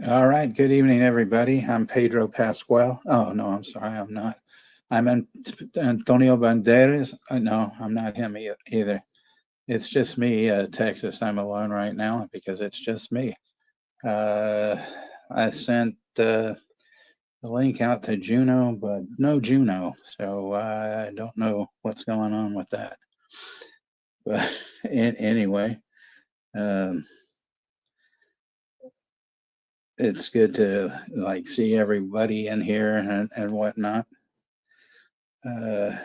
All right. Good evening, everybody. I'm Pedro Pascual. Oh, no, I'm sorry. I'm not. Antonio Banderas. No, I'm not him either. It's just me, Texas. I'm alone right now because it's just me. Uh, I sent the link out to Juno, but no Juno. So I don't know what's going on with that. But anyway, um, it's good to see everybody in here and whatnot. Uh,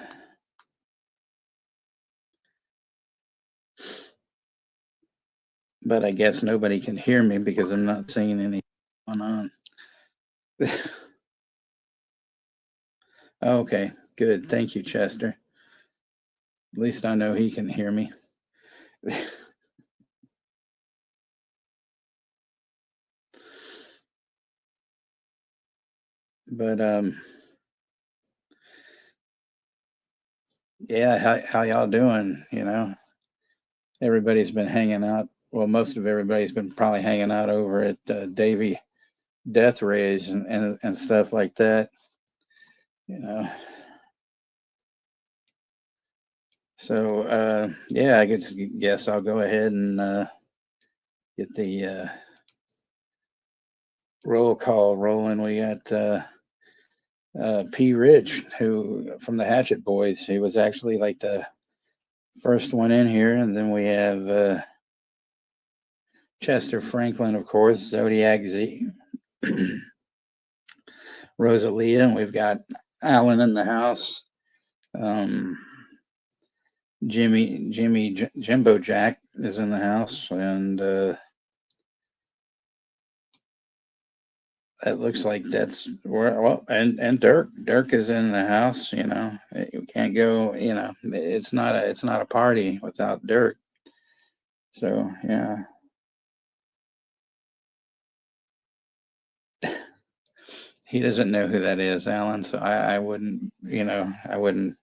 but I guess nobody can hear me because I'm not seeing anything going on. Okay, good. Thank you, Chester. At least I know he can hear me. But yeah, how y'all doing? Everybody's been hanging out. Well, most of everybody's been probably hanging out over at Davy Death Rays and stuff like that. You know. So yeah, I guess I'll go ahead and get the roll call rolling. We got P. Rich, who from the Hatchet Boys. He was actually like the first one in here, and then we have Chester Franklin, of course, Zodiac Z, Rosalia, and we've got Alan in the house. Jimbo Jack is in the house, and that looks like that's where. Well, and Dirk is in the house. You can't go. It's not a party without Dirk. So yeah. He doesn't know who that is, Alan. So I wouldn't. I wouldn't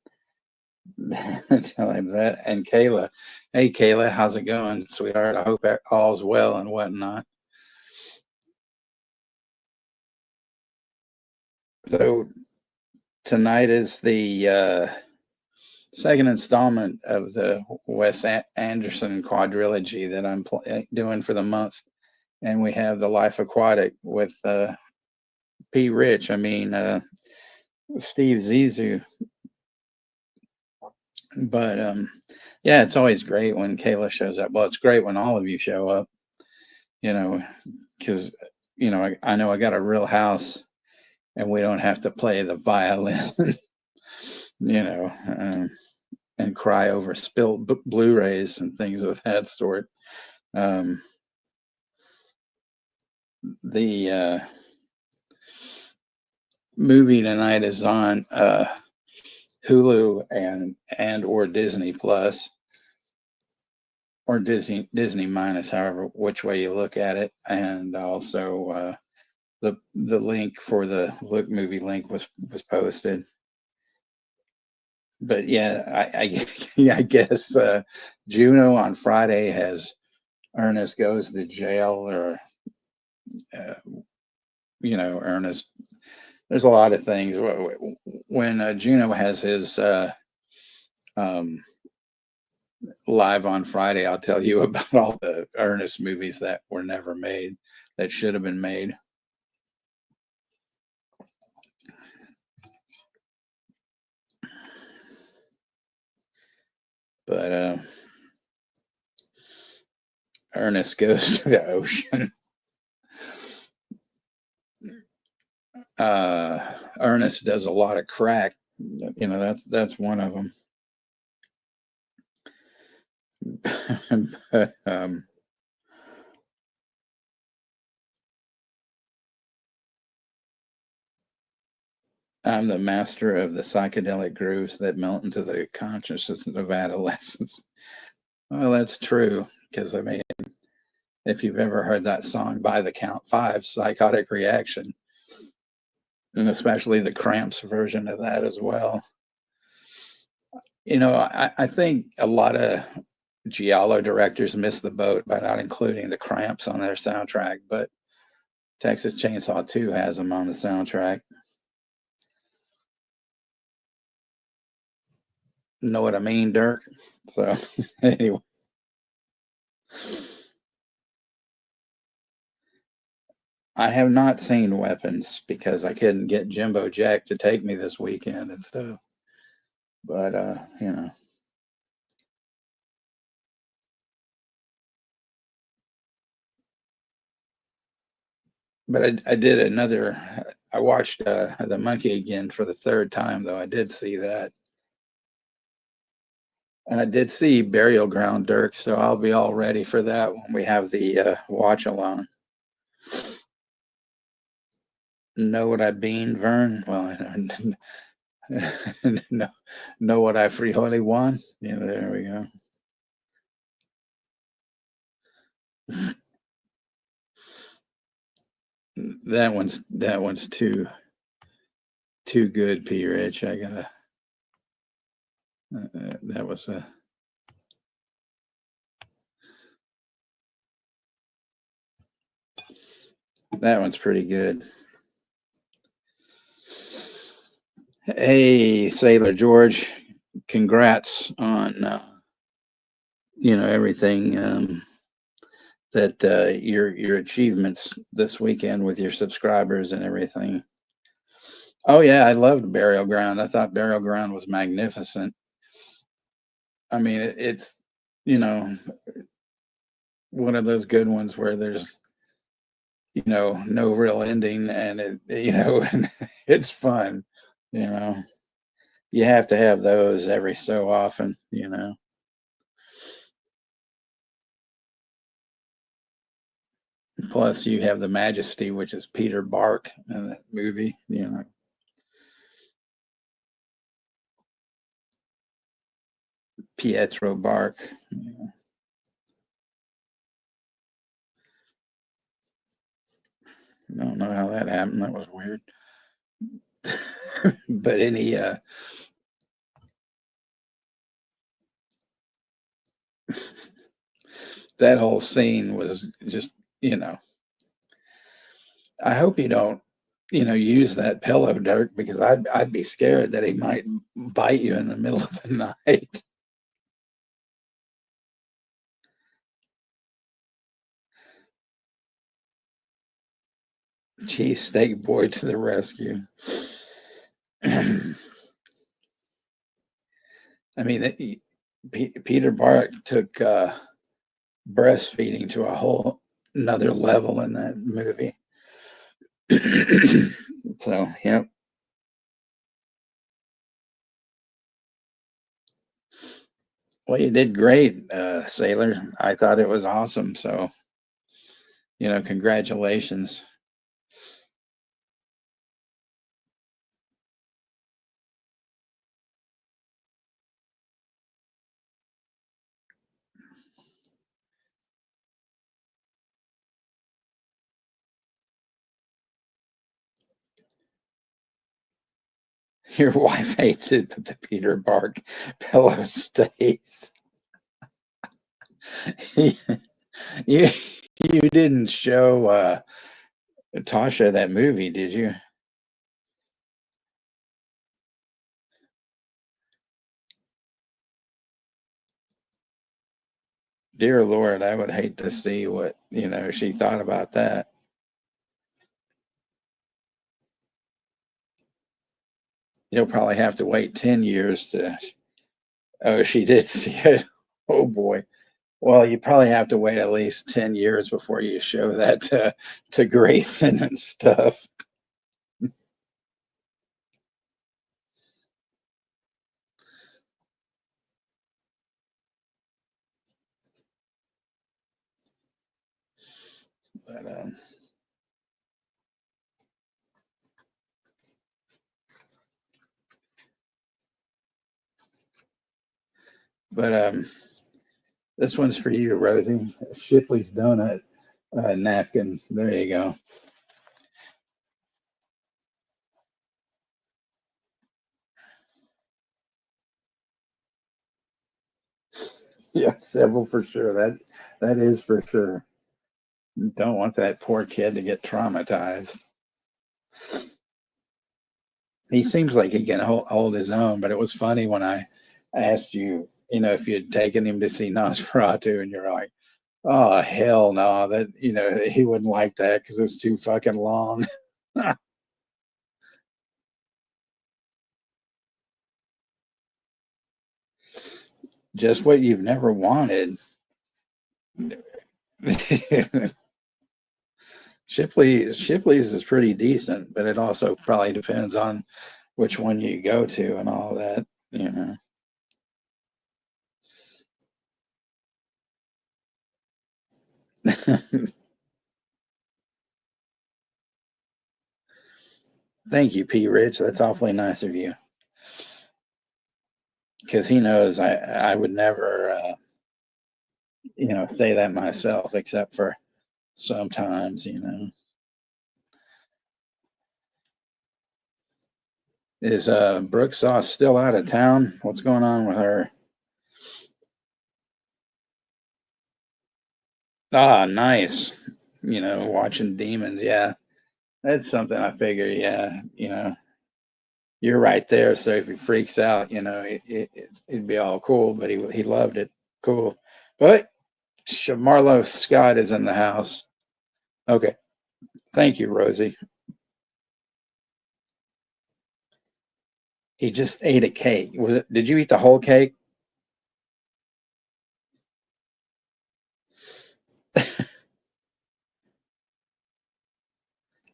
tell him that. And Kayla, hey Kayla, how's it going, sweetheart? I hope all's well and whatnot. So tonight is the second installment of the Wes Anderson quadrilogy that I'm doing for the month, and we have the Life Aquatic with P. Rich. I mean Steve Zissou. But yeah, it's always great when Kayla shows up. Well, it's great when all of you show up. Because I know I got a real house, and we don't have to play the violin. you know, and cry over spilled Blu-rays and things of that sort. Um, the movie tonight is on Hulu and or Disney Plus or Disney minus, however which way you look at it, and also the link for the LookMovie link was posted. But yeah, I guess Juno on Friday has Ernest Goes to Jail, or Ernest. There's a lot of things. When Juno has his live on Friday, I'll tell you about all the Ernest movies that were never made, that should have been made. But Ernest Goes to the Ocean. Ernest does a lot of crack. That's one of them. But I'm the master of the psychedelic grooves that melt into the consciousness of adolescence. Well, that's true, because I mean, if you've ever heard that song by the Count Five, Psychotic Reaction, and especially the Cramps version of that as well. I think a lot of giallo directors miss the boat by not including the Cramps on their soundtrack, but Texas Chainsaw 2 has them on the soundtrack. Know what I mean, Dirk? So, anyway. I have not seen Weapons because I couldn't get Jimbo Jack to take me this weekend and stuff. But, you know. But I did another, I watched The Monkey again for the third time, though. I did see that. And I did see Burial Ground, Dirk, so I'll be all ready for that when we have the watch along. Know what I mean, Vern? Well, know what I freely want? Yeah, there we go. That one's too good, P. Rich. I gotta. That was a. That one's pretty good. Hey, Sailor George, congrats on everything that your achievements this weekend with your subscribers and everything. Oh yeah, I loved Burial Ground. I thought Burial Ground was magnificent. I mean, it's one of those good ones where there's no real ending, and it's fun. You have to have those every so often. Plus, you have the Majesty, which is Peter Bark in that movie. Pietro Bark. I don't know how that happened. That was weird. But that whole scene was just, I hope you don't, use that pillow, Dirk, because I'd be scared that he might bite you in the middle of the night. Cheese steak boy to the rescue. I mean, Peter Bark took breastfeeding to a whole another level in that movie. So, yep. Well, you did great, Sailor. I thought it was awesome. So, congratulations. Your wife hates it, but the Peter Bark pillow stays. you you didn't show Tasha that movie, did you? Dear Lord, I would hate to see what she thought about that. You'll probably have to wait 10 years to. Oh, she did see it. Oh boy. Well, you probably have to wait at least 10 years before you show that to Grayson and stuff. But this one's for you, Rosie. Shipley's donut napkin. There you go. Yeah, several for sure. That is for sure. Don't want that poor kid to get traumatized. He seems like he can hold his own, but it was funny when I asked you, if you'd taken him to see Nosferatu, and you're like, oh, hell no, that, he wouldn't like that because it's too fucking long. Just what you've never wanted. Shipley's is pretty decent, but it also probably depends on which one you go to and all that. Thank you, P. Rich. That's awfully nice of you. Because he knows I would never, say that myself, except for sometimes. Is Brooke Sauce still out of town? What's going on with her? Ah, nice. Watching demons. Yeah, that's something I figure. Yeah, you're right there. So if he freaks out, it'd be all cool. But he loved it. Cool. But Marlo Scott is in the house. Okay. Thank you, Rosie. He just ate a cake. Did you eat the whole cake?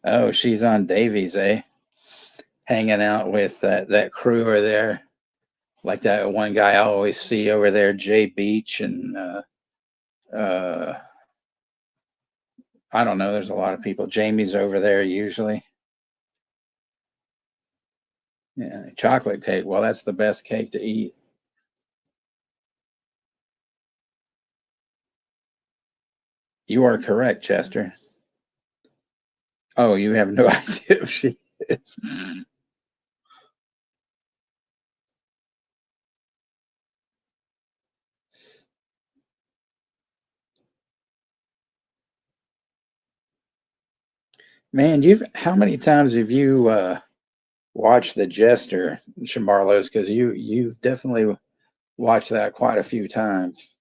Oh, she's on Davies, eh? Hanging out with that crew over there, like that one guy I always see over there, Jay Beach, and uh, I don't know. There's a lot of people. Jamie's over there usually. Yeah, chocolate cake. Well, that's the best cake to eat. You are correct, Chester. Oh, you have no idea if she is. Man, how many times have you watched The Jester, Shamarlos? Because you've definitely watched that quite a few times.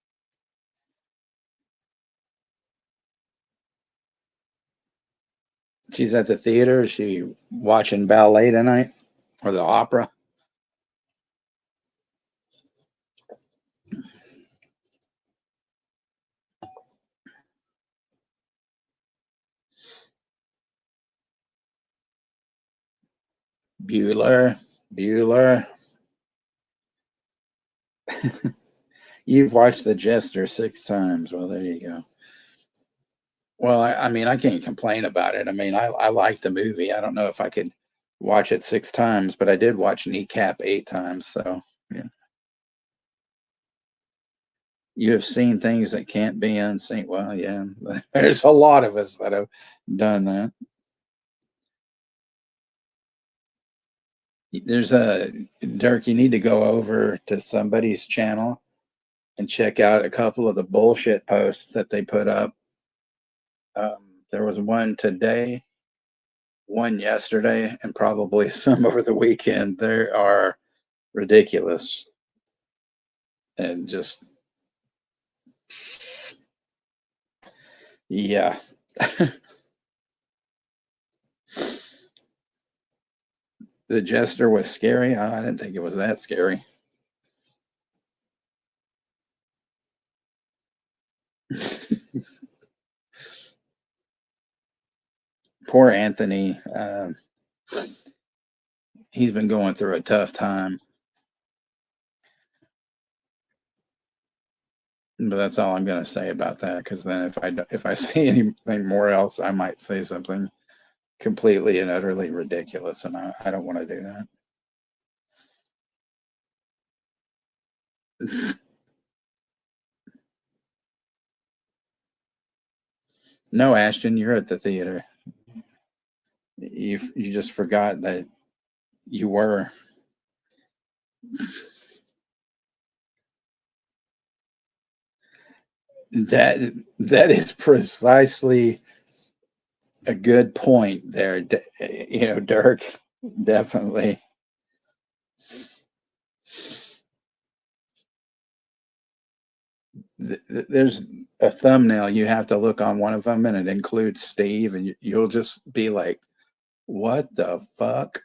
She's at the theater. Is she watching ballet tonight or the opera? Bueller, Bueller. You've watched The Jester 6 times. Well, there you go. Well, I mean, I can't complain about it. I mean, I like the movie. I don't know if I could watch it 6 times, but I did watch Kneecap 8 times. So, yeah. You have seen things that can't be unseen. Well, yeah, there's a lot of us that have done that. There's a Dirk, you need to go over to somebody's channel and check out a couple of the bullshit posts that they put up. There was one today, one yesterday, and probably some over the weekend. They are ridiculous and just, yeah. The Jester was scary. I didn't think it was that scary. Poor Anthony. He's been going through a tough time. But that's all I'm going to say about that. Because then if I say anything more else, I might say something completely and utterly ridiculous, and I don't want to do that. No, Ashton, you're at the theater. You just forgot that you were. That is precisely a good point there, Dirk. Definitely. There's a thumbnail you have to look on one of them, and it includes Steve, and you'll just be like, "What the fuck?"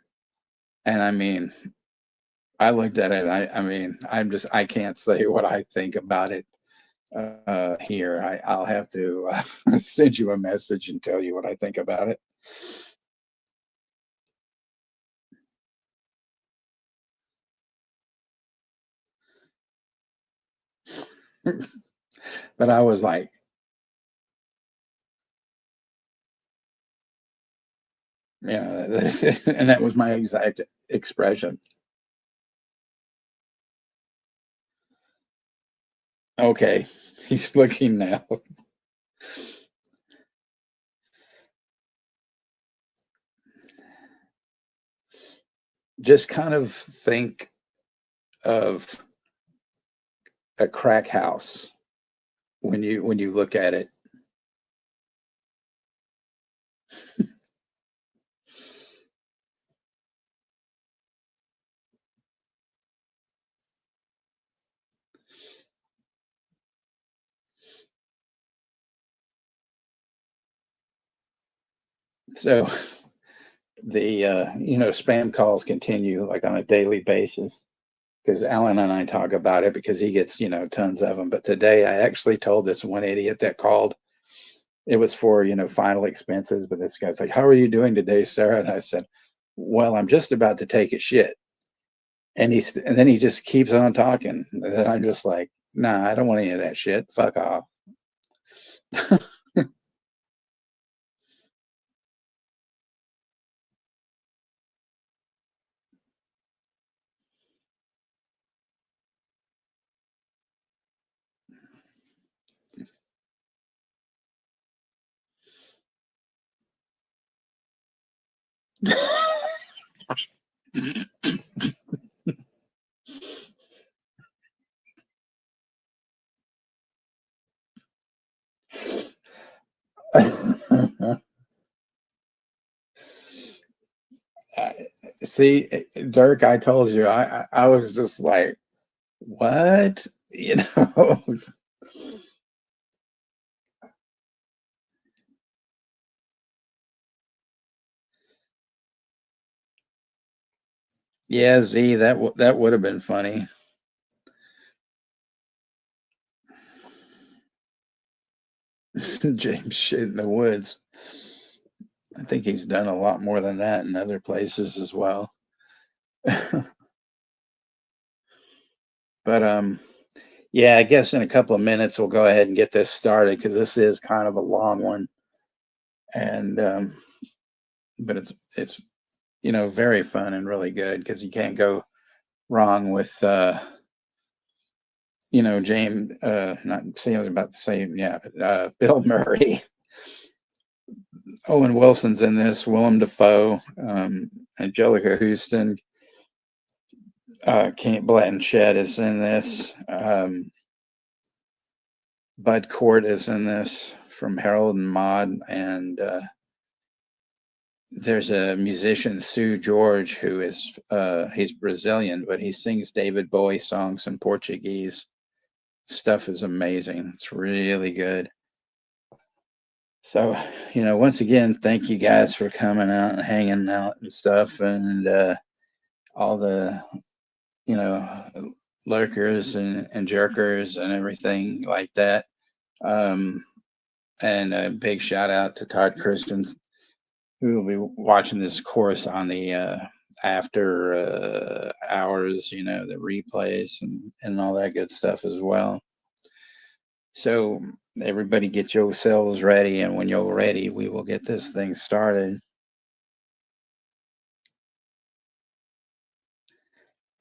And I mean, I looked at it. I mean, I can't say what I think about it here. I'll have to send you a message and tell you what I think about it. But I was like, yeah, and that was my exact expression. Okay, he's looking now. Just kind of think of a crack house when you look at it. So the spam calls continue like on a daily basis because Alan and I talk about it because he gets tons of them. But today I actually told this one idiot that called. It was for final expenses, but this guy's like, "How are you doing today, Sarah?" And I said, "Well, I'm just about to take a shit." And then he just keeps on talking. And then I'm just like, "Nah, I don't want any of that shit. Fuck off." See, Dirk, I told you, I was just like, what? You know? Yeah, Z, that would have been funny. James shit in the woods. I think he's done a lot more than that in other places as well. But yeah, I guess in a couple of minutes we'll go ahead and get this started because this is kind of a long one, and but it's very fun and really good because you can't go wrong with James. Not see, I was about to say yeah, but, Bill Murray. Owen Wilson's in this. Willem Dafoe, Angelica Houston, Kate Blanchette is in this. Bud Cort is in this from Harold and Maude, and there's a musician, Sue George, who is he's Brazilian, but he sings David Bowie songs in Portuguese. Stuff is amazing. It's really good. So, once again, thank you guys for coming out and hanging out and stuff, and all the, you know, lurkers and jerkers and everything like that. Um, and a big shout out to Todd Christians, who will be watching this course on the after hours, the replays and all that good stuff as well. So everybody get yourselves ready, and when you're ready, we will get this thing started.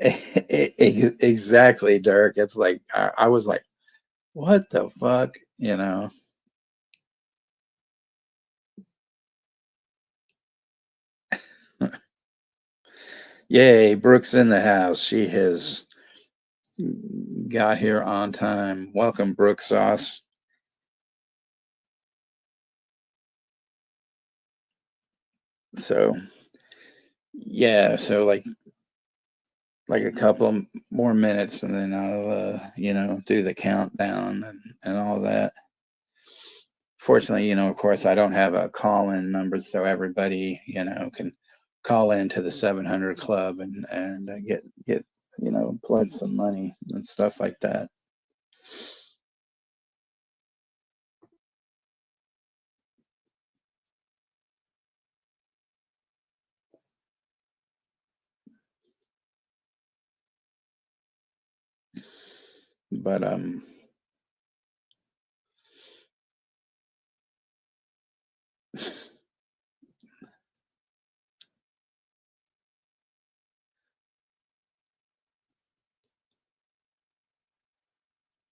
Exactly, Dirk. It's like I was like, what the fuck, Yay, Brooke's in the house. She has got here on time. Welcome, Brooke Sauce. So yeah, so like a couple of more minutes, and then I'll do the countdown and all that. Fortunately, of course, I don't have a call-in number, so everybody, can call into the 700 Club and get pledge some money and stuff like that. But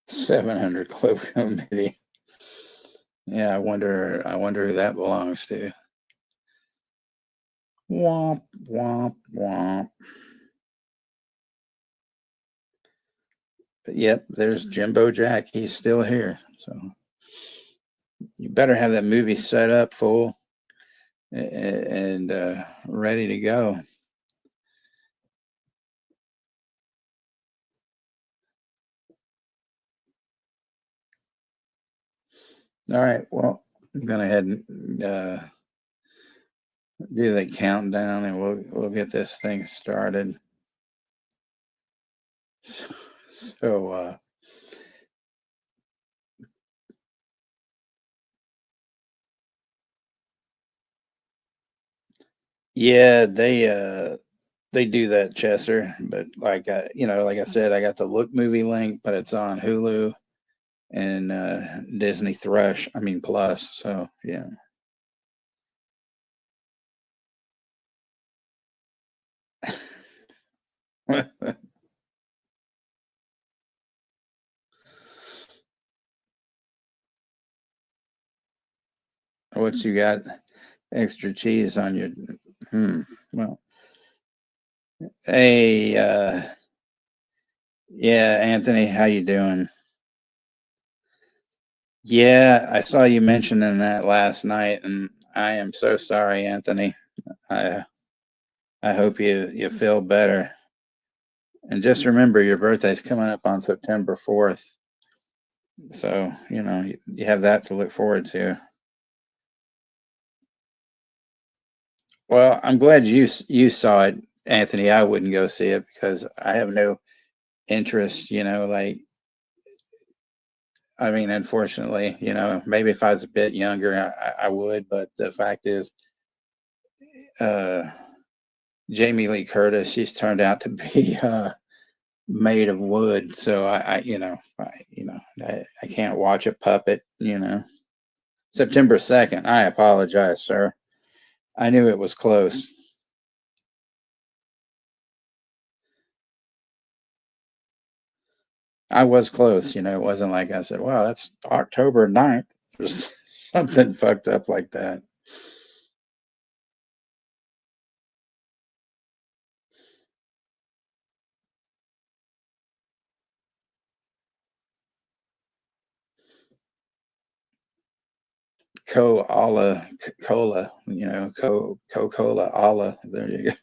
700 Club committee. Yeah, I wonder who that belongs to. Womp womp womp. But yep, there's Jimbo Jack. He's still here. So you better have that movie set up, fool, and ready to go. All right. Well, I'm gonna head and do the countdown, and we'll get this thing started. So yeah, they do that, Chester. But like I said, I got the LookMovie link, but it's on Hulu and Disney Thrush. I mean Plus. So yeah. What you got? Extra cheese on your? Well, hey, yeah, Anthony, how you doing? Yeah, I saw you mentioning that last night, and I am so sorry, Anthony. I I hope you feel better. And just remember, your birthday's coming up on September 4th, so you have that to look forward to. Well, I'm glad you saw it, Anthony. I wouldn't go see it because I have no interest. I mean, unfortunately, maybe if I was a bit younger, I would. But the fact is, uh, Jamie Lee Curtis, she's turned out to be made of wood. So I can't watch a puppet. September 2nd. I apologize, sir. I knew it was close. I was close. It wasn't like I said, "Wow, that's October 9th." There's something fucked up like that. Cola, cola, Coca-Cola, Allah. There you go.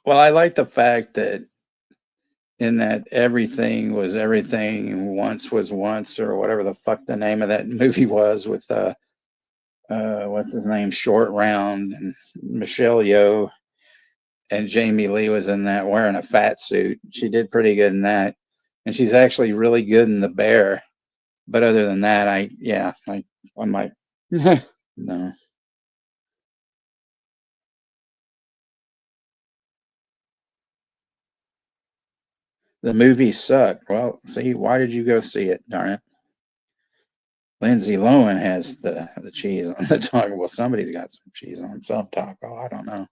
Well, I like the fact that in that everything was everything, once was once, or whatever the fuck the name of that movie was with what's his name, Short Round, and Michelle Yeoh, and Jamie Lee was in that wearing a fat suit. She did pretty good in that, and she's actually really good in The Bear. But other than that, I'm like, no. The movie sucked. Well, see, why did you go see it? Darn it. Lindsay Lohan has the cheese on the taco. Well, somebody's got some cheese on some taco. I don't know.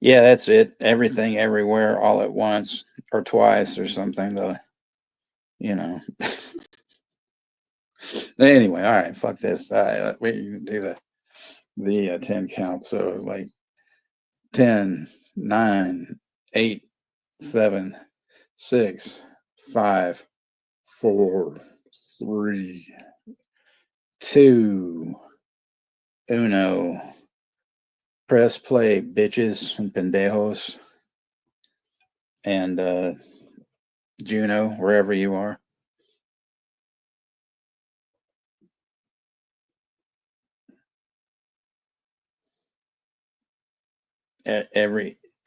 Yeah, that's it. Everything, everywhere, all at once, or twice, or something. You know. Anyway, all right. Fuck this. We can do the 10 count. So like 10, 9, 8, 7, 6, 5, 4, 3, 2, uno. Press play, bitches and pendejos, and Juno, wherever you are.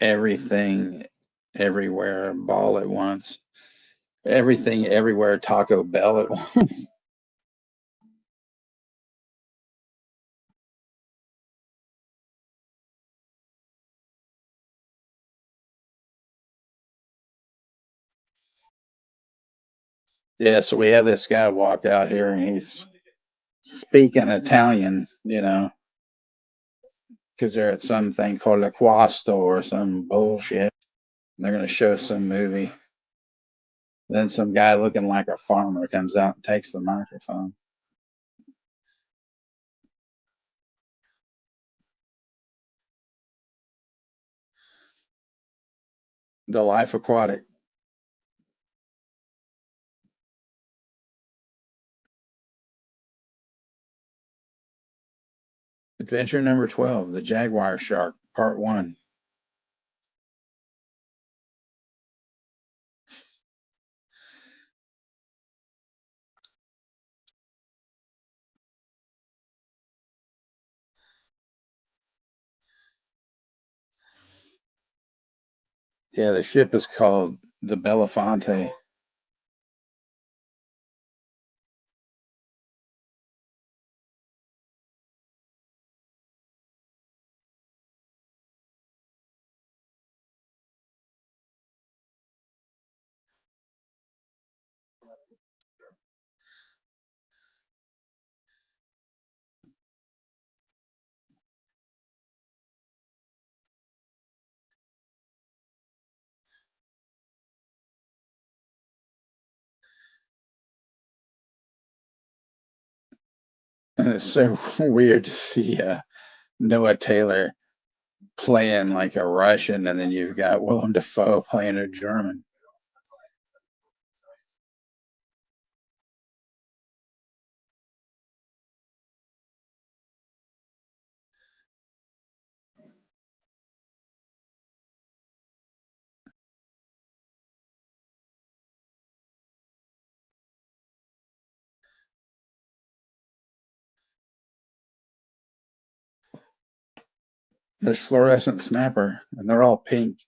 Everything, everywhere, ball at once. Everything, everywhere, Taco Bell at once. Yeah, so we have this guy walk out here and he's speaking Italian, because they're at something called La Questo or some bullshit. They're going to show some movie. Then some guy looking like a farmer comes out and takes the microphone. The Life Aquatic. Adventure number 12, The Jaguar Shark, Part 1. Yeah, the ship is called the Belafonte. And it's so weird to see Noah Taylor playing like a Russian, and then you've got Willem Dafoe playing a German. There's fluorescent snapper, and they're all pink.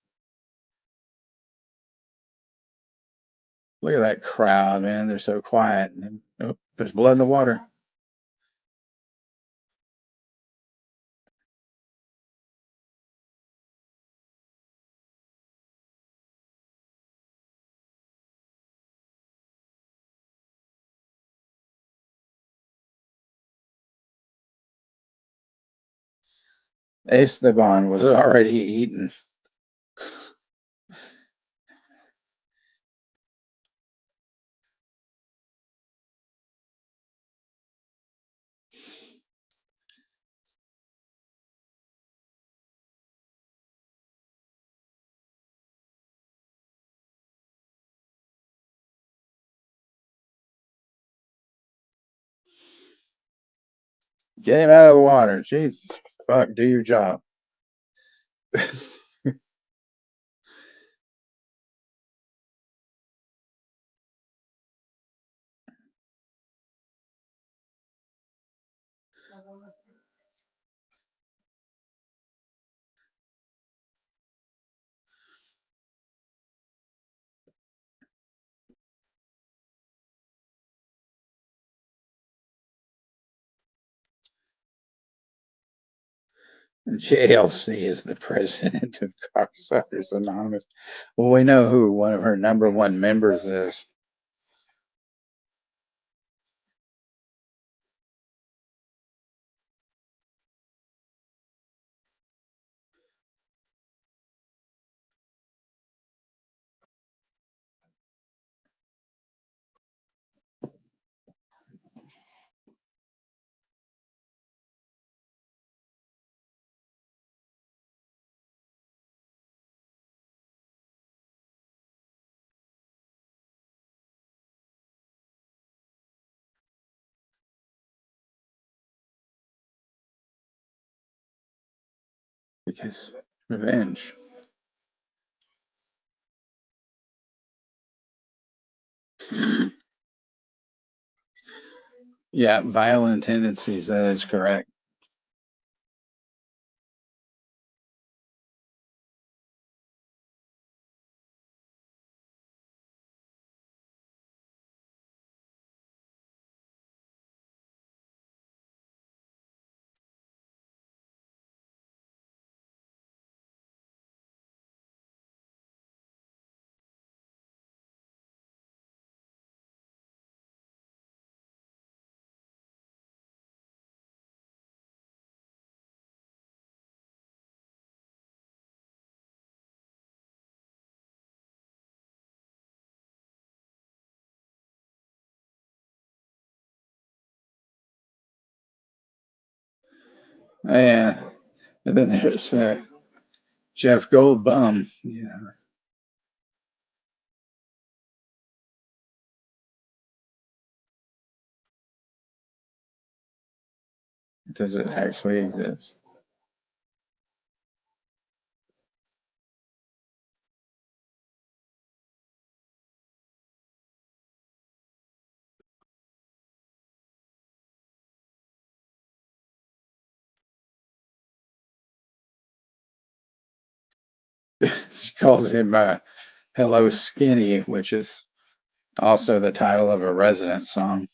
Look at that crowd, man. They're so quiet. And oh, there's blood in the water. Esteban was already eaten. Get him out of the water. Jesus, fuck, do your job. JLC is the president of Cocksuckers Anonymous. Well, we know who one of her number one members is. because revenge. Yeah, violent tendencies. That is correct. Yeah. And then there's Jeff Goldblum. Yeah. Does it actually exist? She calls him Hello Skinny, which is also the title of a Resident song.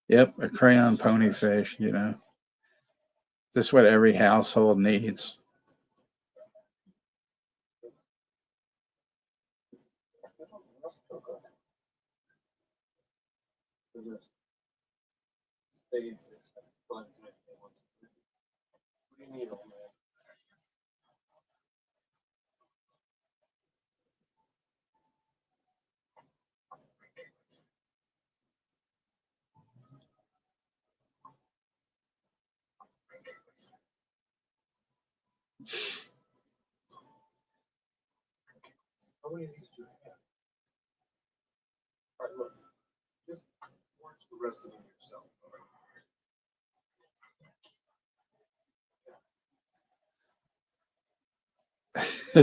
Yep, a crayon pony fish, you know. This is what every household needs.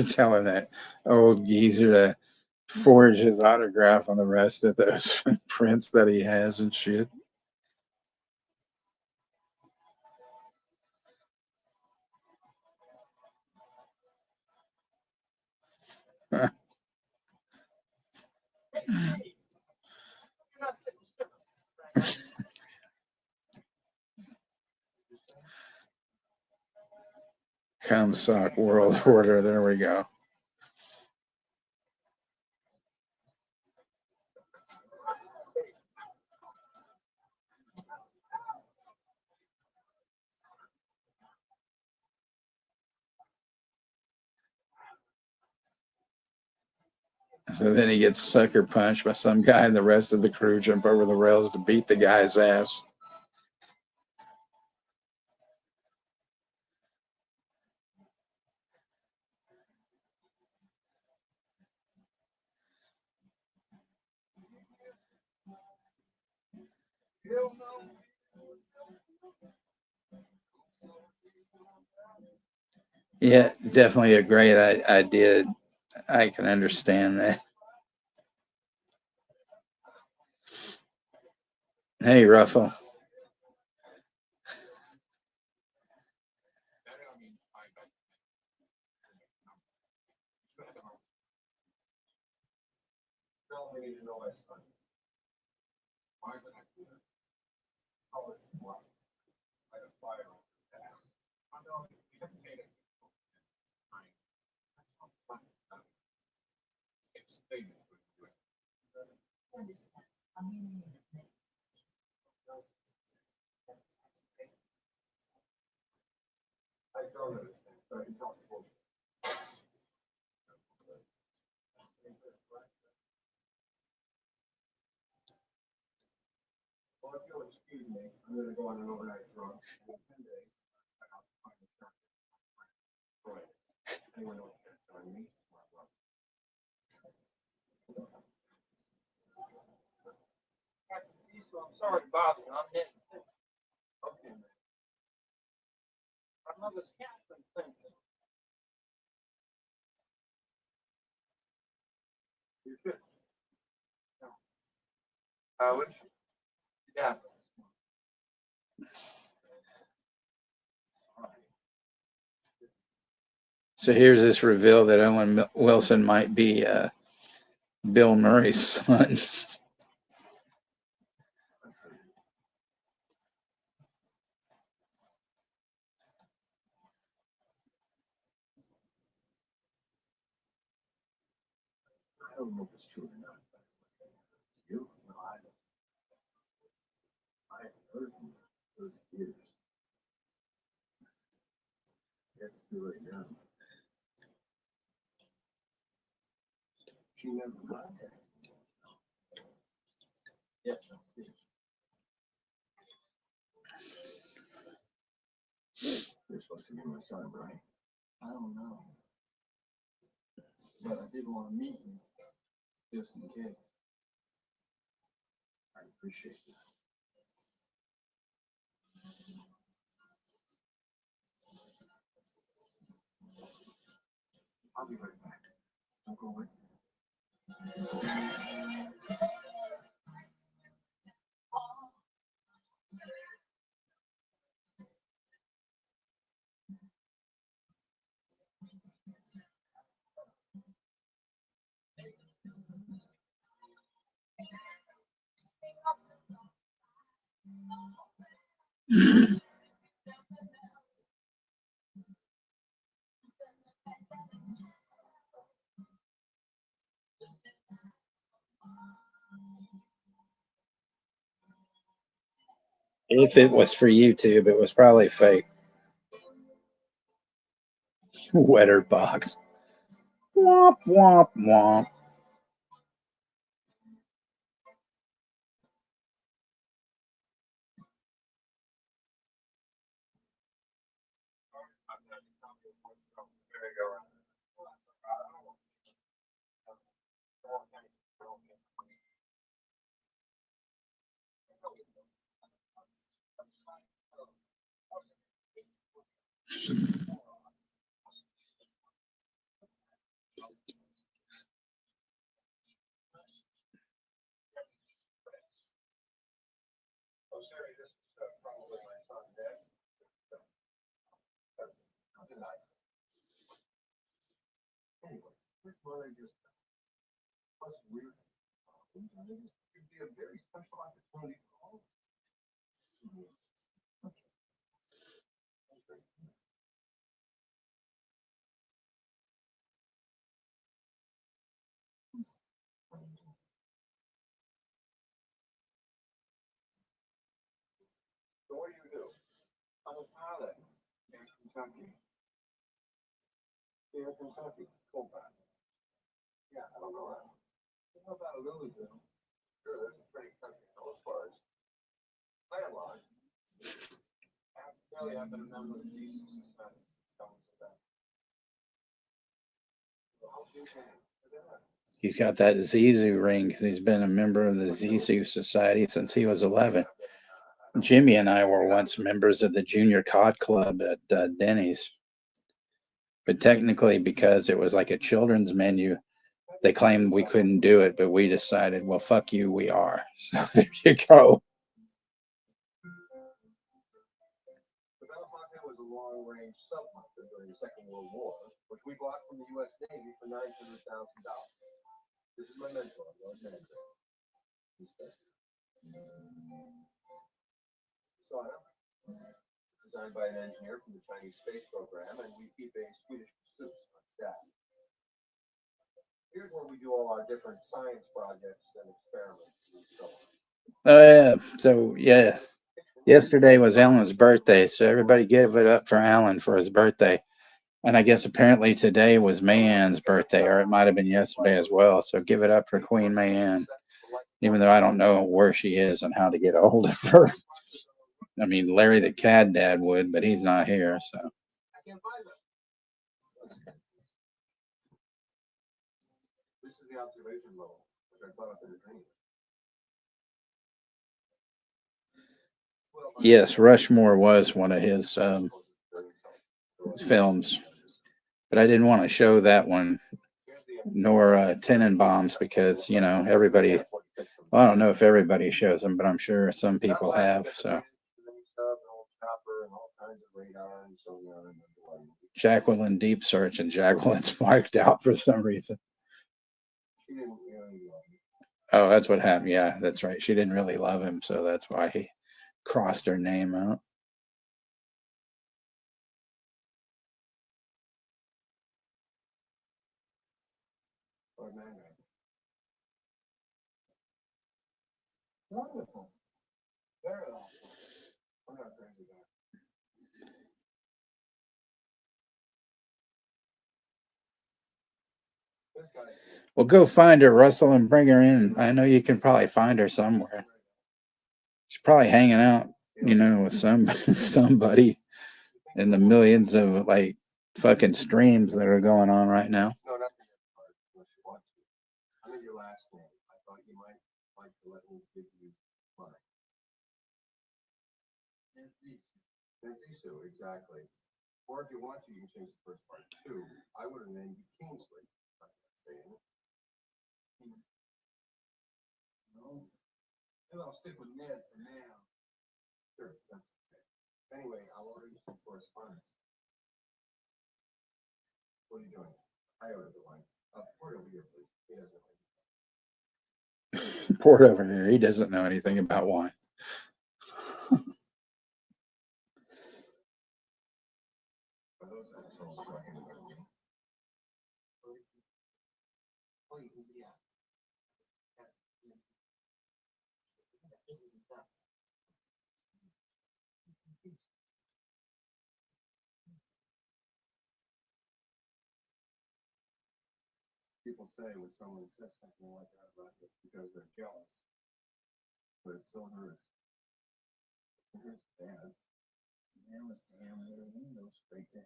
Telling that old geezer to forge his autograph on the rest of those prints that he has and shit. Comstock World Order. There we go. So then he gets sucker punched by some guy, and the rest of the crew jump over the rails to beat the guy's ass. Yeah, definitely a great idea. I can understand that. Hey, Russell. I'm sorry to bother you. I'm Nick. Okay. I know this Catherine thing. You should. Would you? Yeah. So here's this reveal that Owen Wilson might be Bill Murray's son. I don't know if it's true or not. You? No, I don't. I haven't heard from her for 30 years. I guess it's too late now. She never contacted me. Yeah, that's it. You're supposed to be my son, right? I don't know. But I did want to meet you, just in case. I appreciate that. I'll be right back. Don't go away. If it was for YouTube, it was probably fake. Wetter box. Womp, womp, womp. Anyway, this mother just was weird. It'd be a very special opportunity for all of us. So what do? I'm a pilot in Kentucky. Yeah, Kentucky. Cool pilot. Yeah, I don't know that. I don't know about Louisville. Sure, there's a pretty country as far as landlocked. I have to tell you, I've been a member of the decent society since I was about. He's got that Zizou ring because he's been a member of the Zizou Society since he was 11. Jimmy and I were once members of the Junior Cod Club at Denny's. But technically, because it was like a children's menu, they claimed we couldn't do it, but we decided, well, fuck you, we are. So there you go. range submariner during the Second World War, which we bought from the U.S. Navy for $900,000. This is my mentor, Lord Mandarin. Sauna, designed by an engineer from the Chinese space program, and we keep a Swedish masseuse on staff. Here's where we do all our different science projects and experiments and so on. Oh yeah. So yeah. Yesterday was Alan's birthday, so everybody give it up for Alan for his birthday. And I guess apparently today was Mayanne's birthday, or it might have been yesterday as well. So give it up for Queen Mayanne, even though I don't know where she is and how to get a hold of her. I mean, Larry the Cad Dad would, but he's not here, so. This is the observation level, which I thought up in a dream. Yes, Rushmore was one of his films, but I didn't want to show that one, nor Tenenbaums, because, you know, everybody, well, I don't know if everybody shows them, but I'm sure some people have, so. Jacqueline Deep Search, and Jacqueline's marked out for some reason. Oh, that's what happened. Yeah, that's right. She didn't really love him, so that's why he crossed her name out. Wonderful. Very awful. I'm not crazy about it. This guy's Well, go find her, Russell, and bring her in. I know you can probably find her somewhere. She's probably hanging out, you know, with somebody in the millions of like fucking streams that are going on right now. no, not the next part, unless you want to. I need your last name. I thought you might like to let me give you mine. Nancy, exactly. Or if you want to, you can change the first part too. I would have named you Kingsley. I'm not saying it. No. Maybe I'll stick with Ned for now. Sure, that's okay. Anyway, I'll order you some correspondence. What are you doing? I ordered the wine. Pour it over here, please. He doesn't like it. Pour it over here. He doesn't know anything about wine. Are those assholes talking about me? Oh, yeah. People say when someone says something like that about it because they're jealous, but it still hurts. It hurts bad. Man was damn little window straight down.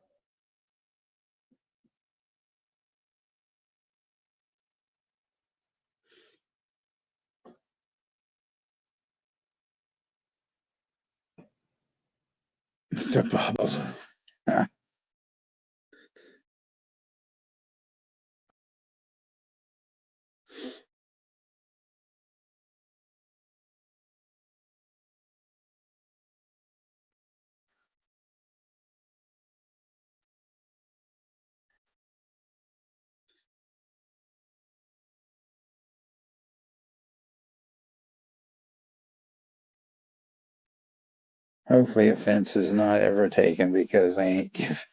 The bubble. Hopefully offense is not ever taken because I ain't give.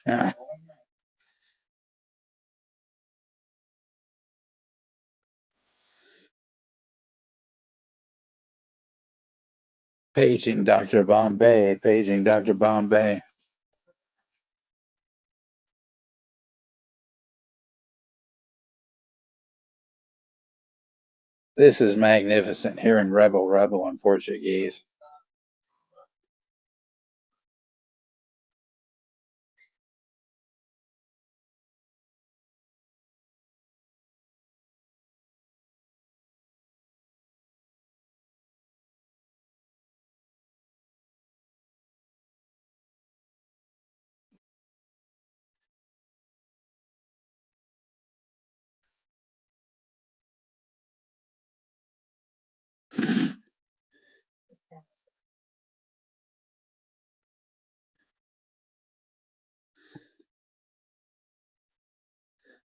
Paging Dr. Bombay. Paging Dr. Bombay. This is magnificent, hearing Rebel Rebel in Portuguese.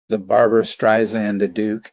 The Barbara Streisand the Duke.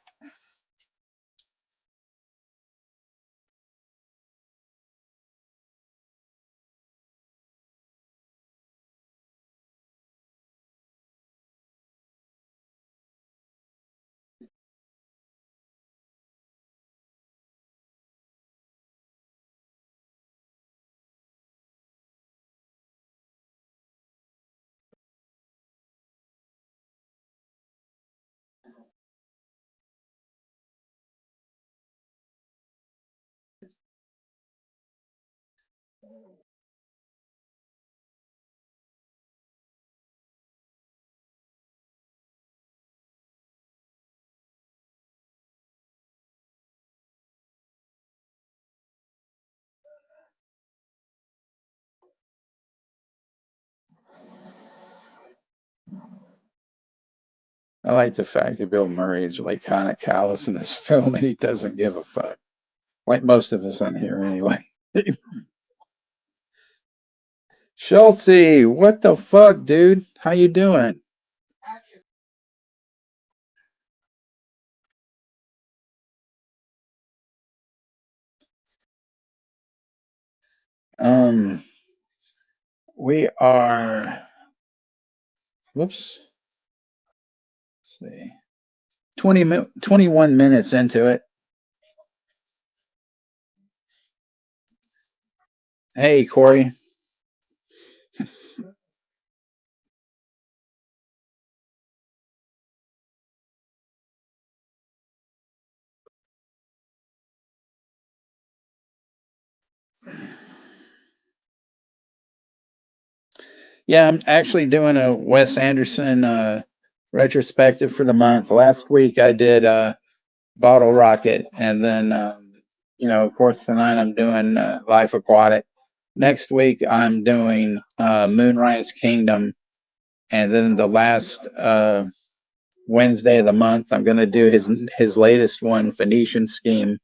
I like the fact that Bill Murray is like kind of callous in this film and he doesn't give a fuck. Like most of us on here anyway. Schulte, what the fuck, dude? How you doing? Um, we are, whoops, let's see, 21 minutes into it. Hey, Corey. Yeah, I'm actually doing a Wes Anderson retrospective for the month. Last week I did Bottle Rocket, and then, of course, tonight I'm doing Life Aquatic. Next week I'm doing Moonrise Kingdom, and then the last Wednesday of the month I'm going to do his latest one, Phoenician Scheme.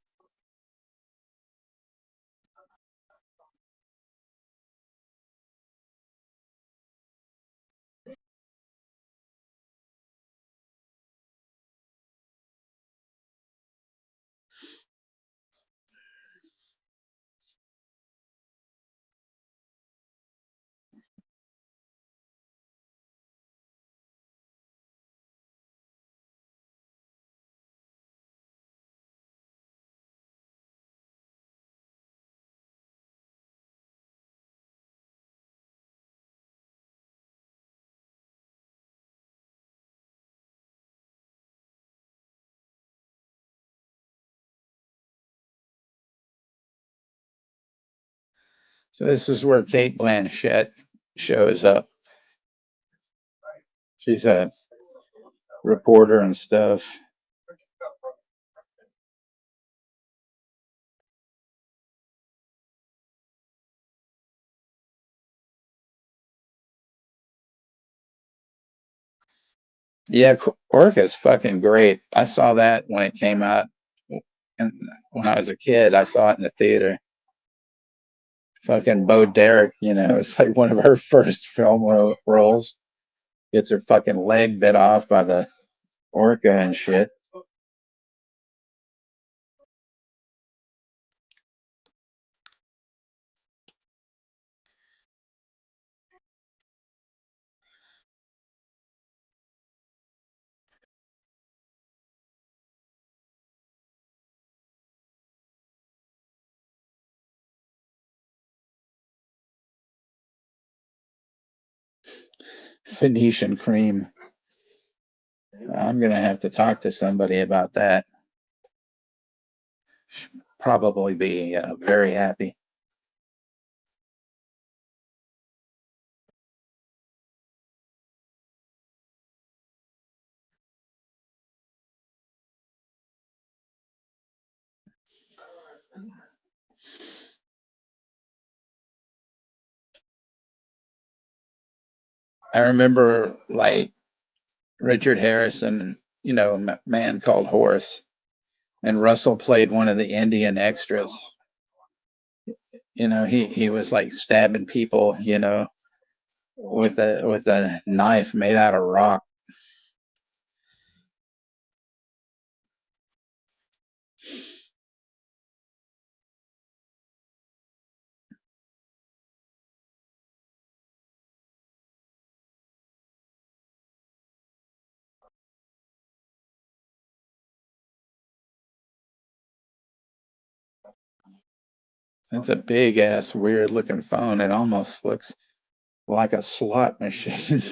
So this is where Kate Blanchette shows up. She's a reporter and stuff. Yeah, Orca's fucking great. I saw that when it came out, and when I was a kid, I saw it in the theater. Fucking Bo Derek, it's like one of her first film roles. Gets her fucking leg bit off by the orca and shit. Phoenician cream. I'm gonna have to talk to somebody about that. Probably be very happy. I remember like Richard Harrison, Man Called Horse, and Russell played one of the Indian extras. He was like stabbing people, with a knife made out of rock. That's a big ass, weird looking phone. It almost looks like a slot machine.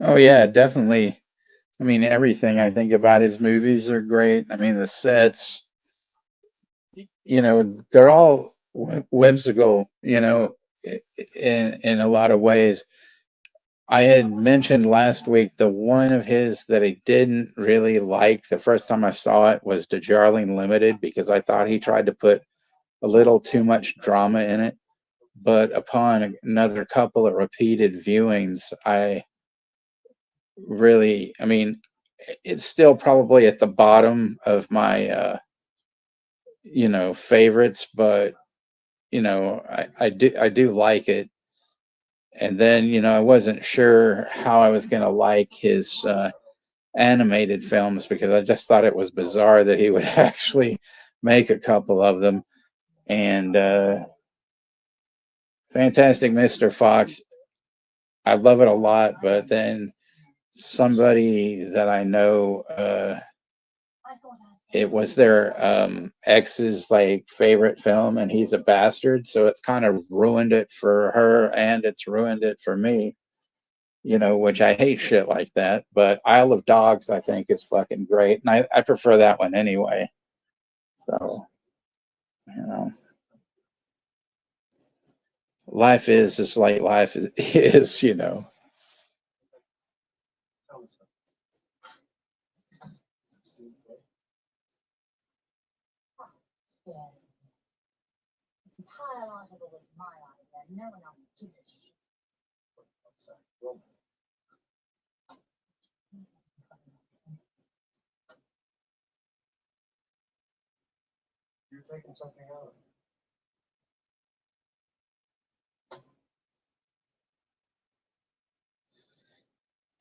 Oh yeah, definitely. I mean, everything I think about his movies are great. I mean, the sets, they're all whimsical, in a lot of ways. I had mentioned last week the one of his that I didn't really like the first time I saw it was Darjeeling Limited because I thought he tried to put a little too much drama in it. But upon another couple of repeated viewings, I mean, it's still probably at the bottom of my, favorites, but I do like it. And then, I wasn't sure how I was going to like his animated films because I just thought it was bizarre that he would actually make a couple of them. And Fantastic Mr. Fox, I love it a lot, but then somebody that I know, it was their ex's like favorite film, and he's a bastard, so it's kind of ruined it for her, and it's ruined it for me. Which I hate shit like that. But Isle of Dogs, I think, is fucking great, and I prefer that one anyway. So, you know, life is just like life is. You're taking something out.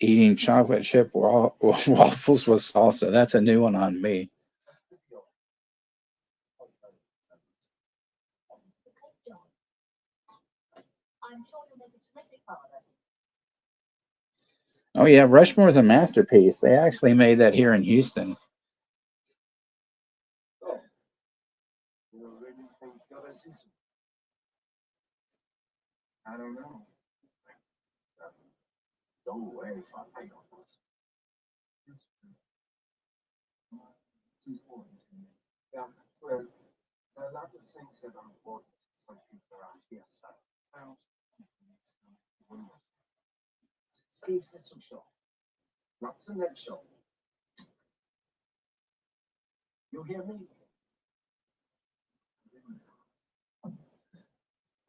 Eating chocolate chip waffles with salsa. That's a new one on me. Oh yeah, Rushmore's a masterpiece. They actually made that here in Houston. Oh, really think you'll see some. I don't know. Don't worry, I don't know. Yeah, well, a lot of things that are important to some people around here, son. Saves us some show. Not the next show. You hear me?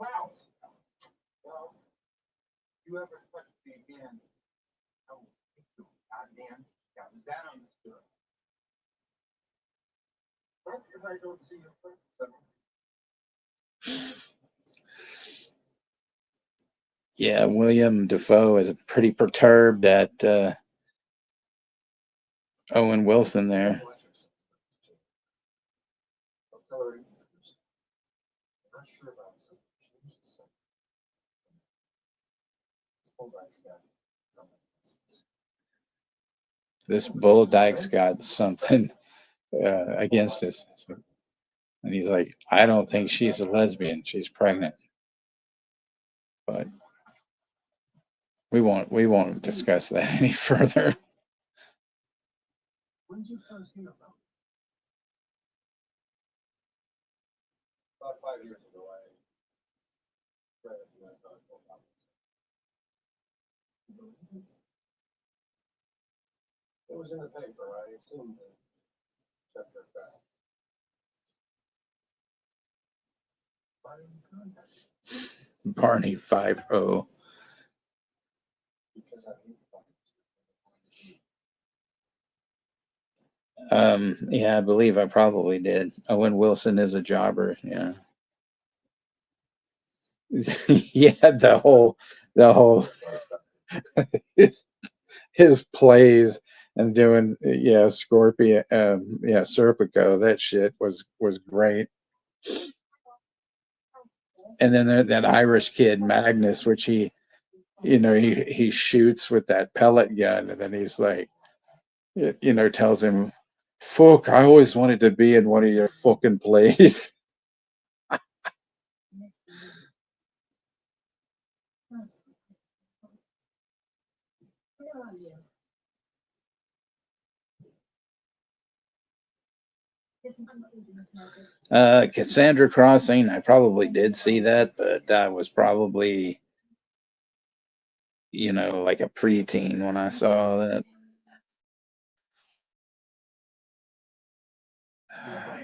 Wow. Well, you ever touch me again? can I go and see your friends? Yeah, Willem Dafoe is pretty perturbed at Owen Wilson there. Not sure about some changes. This Bull Dyke's got something against us. So, and he's like, I don't think she's a lesbian. She's pregnant. But we won't discuss that any further. When did you first hear about it? About 5 years ago, I read it and I thought about it. It was in the paper. I assumed that check their facts. Barney 5-0. Because I hate Yeah, I believe I probably did. Owen Wilson is a jobber. Yeah. Yeah, the whole his, his plays and doing Scorpion Serpico, that shit was great. And then that Irish kid Magnus, which he shoots with that pellet gun, and then he's like, tells him, fuck, I always wanted to be in one of your fucking plays. Cassandra Crossing, I probably did see that, but I was probably, like a preteen when I saw that. Oh, God.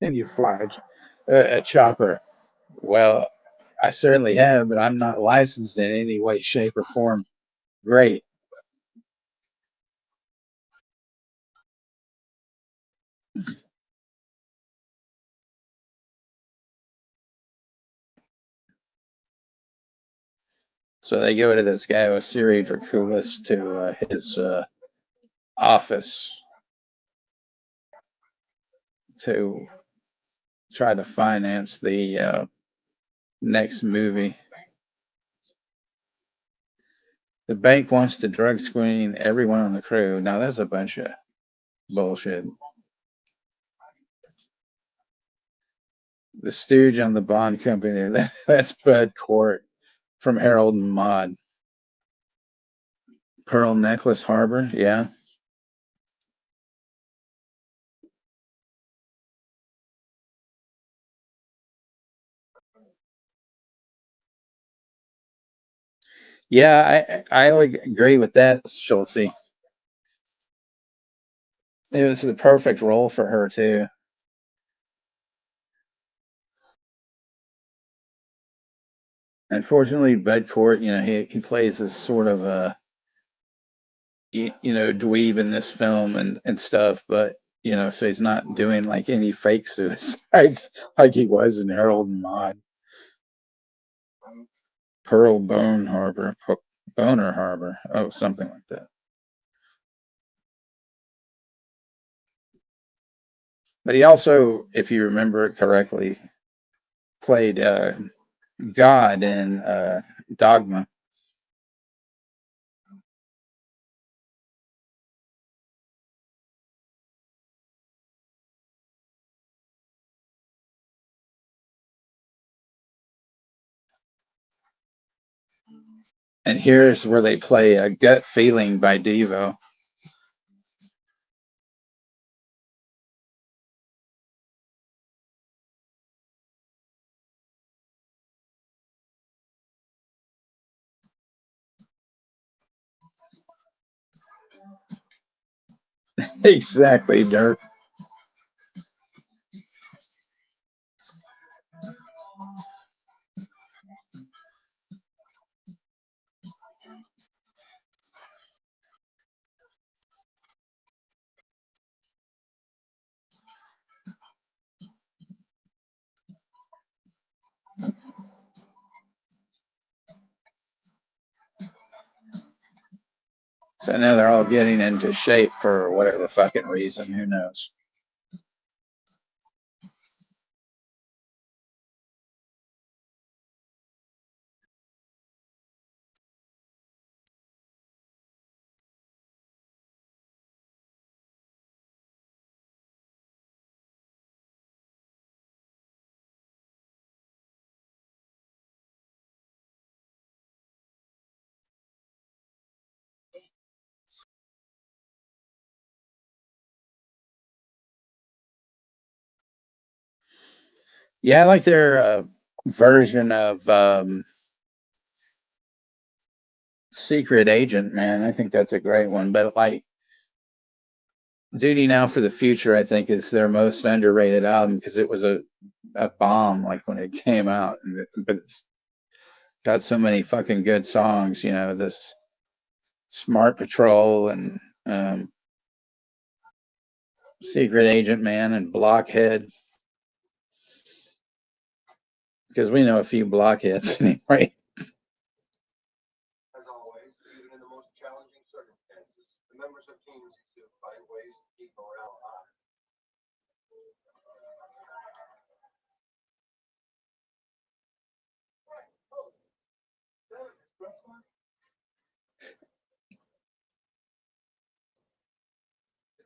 And you fly a chopper. Well, I certainly have, but I'm not licensed in any way, shape, or form. Great. So they go to this guy with Siri Draculis to his office to try to finance the next movie. The bank wants to drug screen everyone on the crew. Now that's a bunch of bullshit. The stooge on the bond company. That's Bud Court from Harold and Maude. Pearl Necklace Harbor. Yeah. Yeah, I would agree with that, Schultze. It was the perfect role for her too. Unfortunately, Bud Court, he plays this sort of a dweeb in this film and stuff, but so he's not doing like any fake suicides like he was in Harold and Maude. Pearl Bone Harbor, Boner Harbor, oh, something like that. But he also, if you remember it correctly, played God in Dogma. And here's where they play a Gut Feeling by Devo. Exactly, Dirk. So now they're all getting into shape for whatever fucking reason. Who knows? Yeah, I like their version of Secret Agent, man. I think that's a great one. But like Duty Now for the Future, I think is their most underrated album because it was a bomb like when it came out. But it's got so many fucking good songs, this Smart Patrol and Secret Agent Man and Blockhead. Because we know a few blockheads anyway. As always, even in the most challenging circumstances, the members of teams to find ways to keep morale high.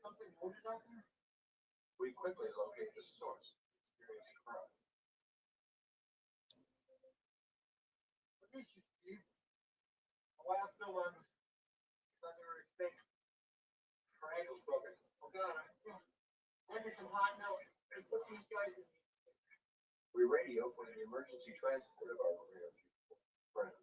Something wounded out there? We quickly locate the source of the experienced crime. What is you, Steve? A wild film on under extinction. Her ankle's broken. Oh God, I need some hot milk and put these guys in. We radio for the emergency transport of our friends.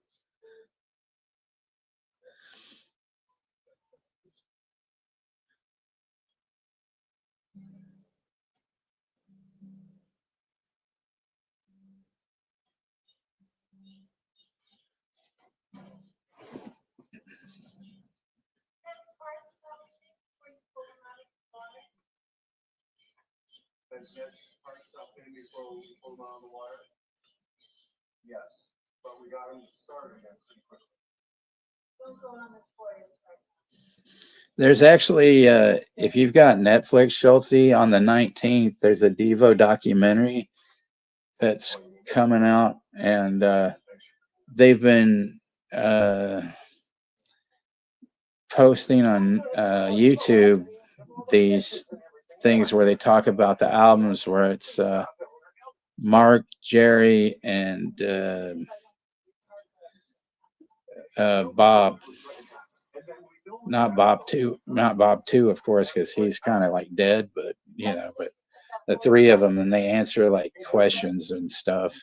That's hard stuff in before we pull them out of the water. Yes, but we got them started again pretty quickly. What's going on this morning? There's actually, if you've got Netflix, Schulte, on the 19th, there's a Devo documentary that's coming out, and they've been posting on YouTube these things where they talk about the albums where it's Mark, Jerry, and Bob. Not Bob two, of course, because he's kind of like dead, but but the three of them, and they answer like questions and stuff.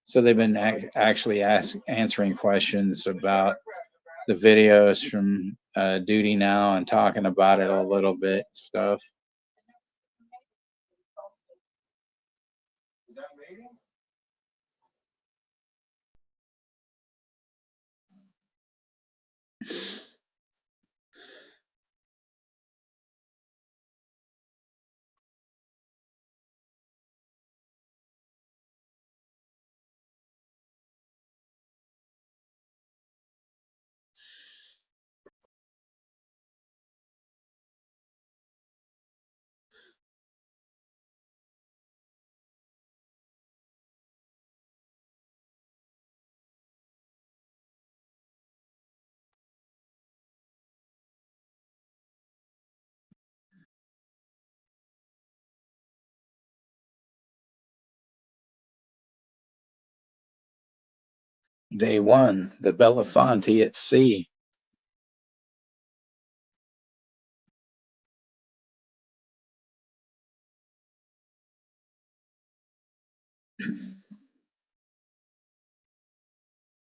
So they've been actually answering questions about the videos from Duty Now and talking about it a little bit stuff. Is that mating? Day one, the Belafonte at sea.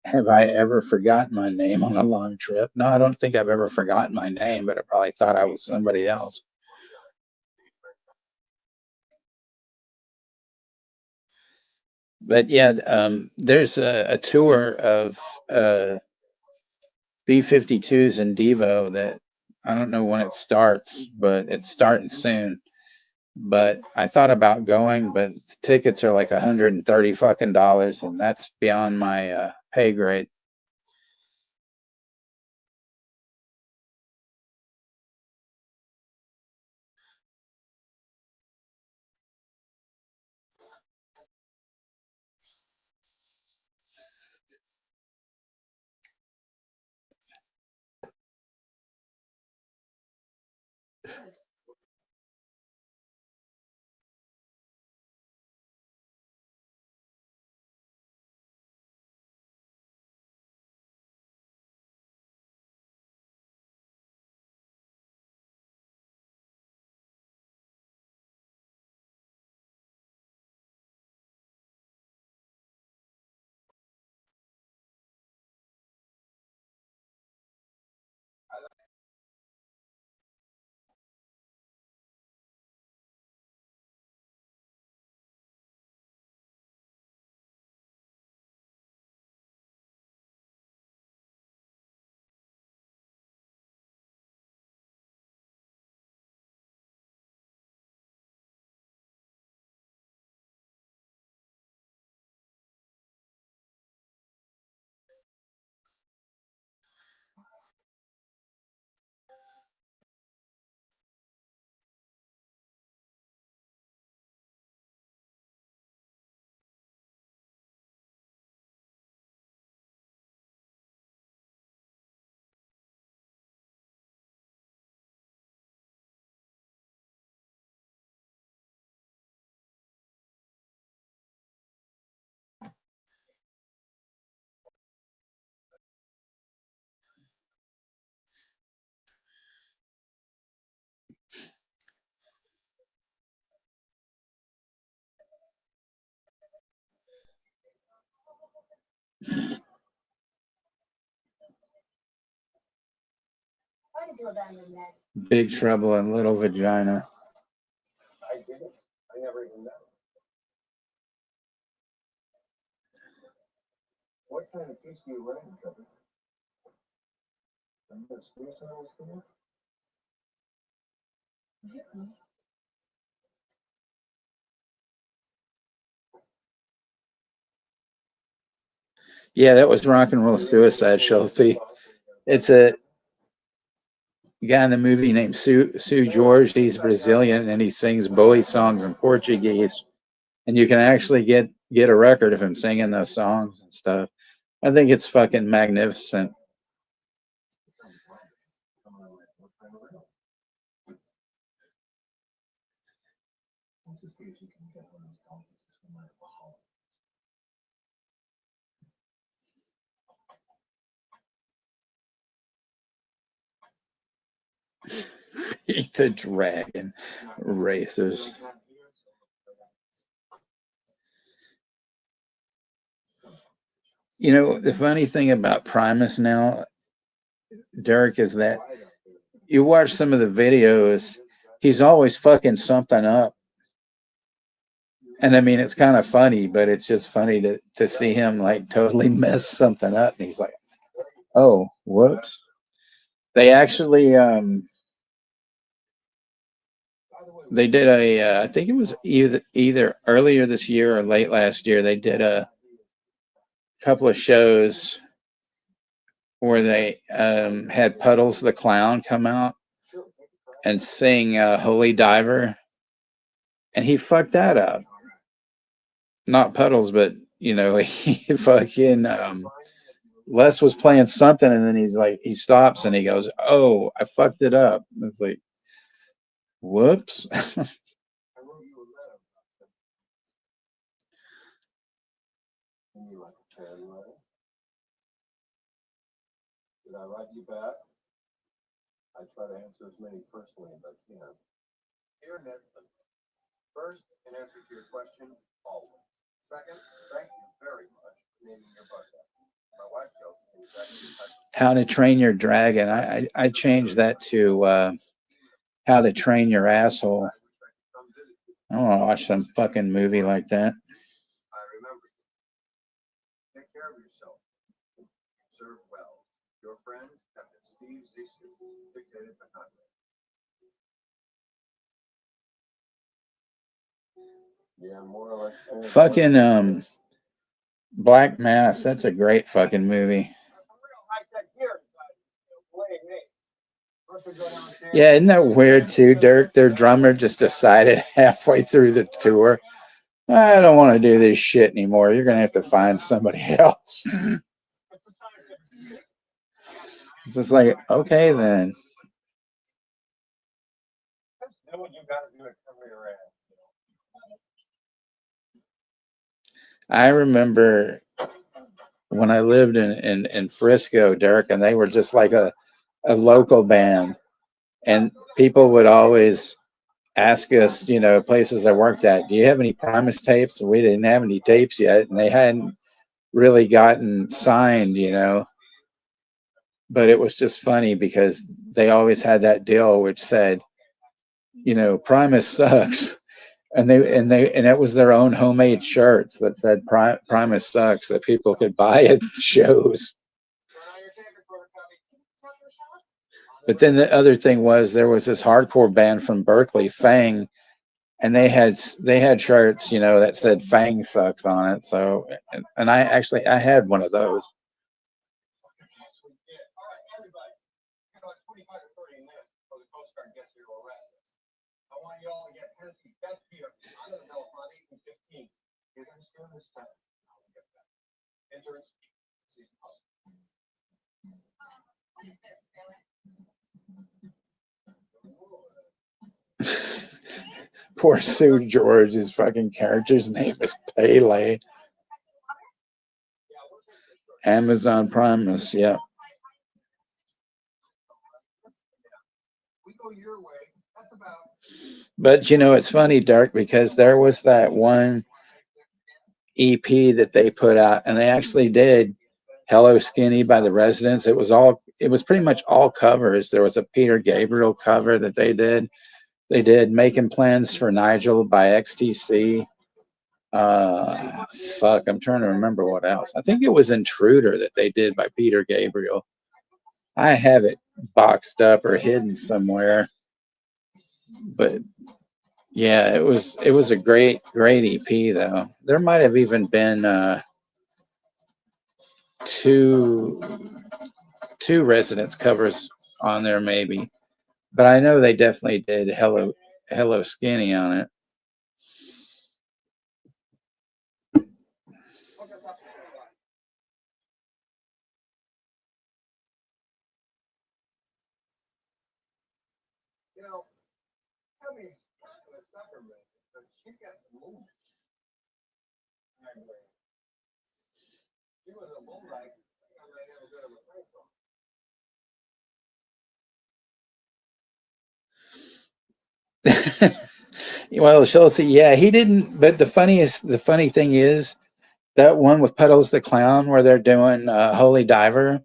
Have I ever forgotten my name on a long trip? No, I don't think I've ever forgotten my name, but I probably thought I was somebody else. But yeah, there's a tour of B-52s in Devo that I don't know when it starts, but it's starting soon. But I thought about going, but tickets are like 130 fucking dollars, and that's beyond my pay grade. Big Trouble in Little Vagina. I didn't. I never even know. What kind of piece do you run, Kevin? I'm gonna squeeze some of this thing. Yeah, that was Rock and Roll Suicide Show. See, it's a guy in the movie named Sue George. He's Brazilian and he sings Bowie songs in Portuguese. And you can actually get a record of him singing those songs and stuff. I think it's fucking magnificent. Eat the dragon races. You know, the funny thing about Primus now, Derek, is that you watch some of the videos, he's always fucking something up. And I mean, it's kind of funny, but it's just funny to see him like totally mess something up. And he's like, oh, whoops. They actually, they did I think it was either earlier this year or late last year, they did a couple of shows where they had Puddles the Clown come out and sing Holy Diver. And he fucked that up. Not Puddles, but, you know, he fucking, Les was playing something and then he's like, he stops and he goes, oh, I fucked it up. It's like, whoops. Did I write you back? I try to answer as many personally as I can. Dear Nathan, first, in answer to your question, always. Second, thank you very much for naming your birthday. My wife tells me exactly the type of How to Train Your Dragon. I changed that to How to Train Your Asshole. I don't want to watch some fucking movie like that. I remember. Take care of yourself. Serve well. Your friend, Captain Steve Zissou, dictated but not read. Yeah, more or less. Fucking Black Mass. That's a great fucking movie. Yeah, isn't that weird too, Dirk? Their drummer just decided halfway through the tour, I don't want to do this shit anymore. You're going to have to find somebody else. It's just like, okay, then. I remember when I lived in Frisco, Dirk, and they were just like a local band. And people would always ask us, you know, places I worked at, do you have any Primus tapes? And we didn't have any tapes yet. And they hadn't really gotten signed, you know. But it was just funny because they always had that deal which said, you know, Primus sucks. And it was their own homemade shirts that said Primus sucks that people could buy at shows. But then the other thing was there was this hardcore band from Berkeley, Fang, and they had shirts, you know, that said Fang sucks on it. So, and I had one of those. Poor Sue George, his fucking character's name is Pele. Amazon Primus, yeah. But you know, it's funny, Dirk, because there was that one EP that they put out, and they actually did Hello Skinny by the Residents. It was pretty much all covers. There was a Peter Gabriel cover that they did. They did Making Plans for Nigel by XTC. Fuck, I'm trying to remember what else. I think it was Intruder that they did by Peter Gabriel. I have it boxed up or hidden somewhere. But yeah, it was a great EP though. There might have even been two Residents covers on there maybe. But I know they definitely did Hello Skinny on it. You know, Cubby's a sucker, but she's got some moves. She was a bull like, I might have a bit of a place on. Well, Schultz, yeah, he didn't. But the funny thing is that one with Puddles the Clown where they're doing Holy Diver,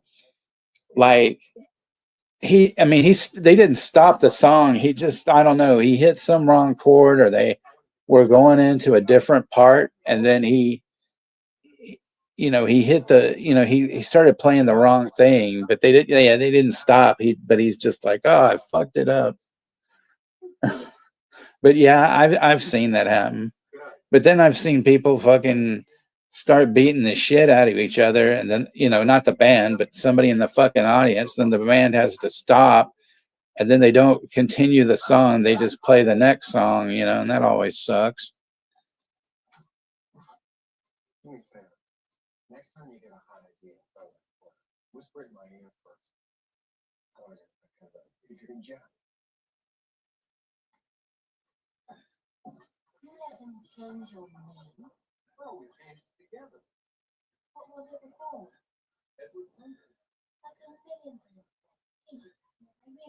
like they didn't stop the song. He just, I don't know, he hit some wrong chord or they were going into a different part, and then he hit he started playing the wrong thing, but they didn't stop. But he's just like, oh, I fucked it up. But yeah, I've seen that happen. But then I've seen people fucking start beating the shit out of each other, and then not the band, but somebody in the fucking audience. Then the band has to stop, and then they don't continue the song. They just play the next song, and that always sucks. Next time you get a hot idea, whisper in my ear first. If you can jump. You let him change your name? Well, we changed it together. What was it before? Edward Hunter. That's $1 million.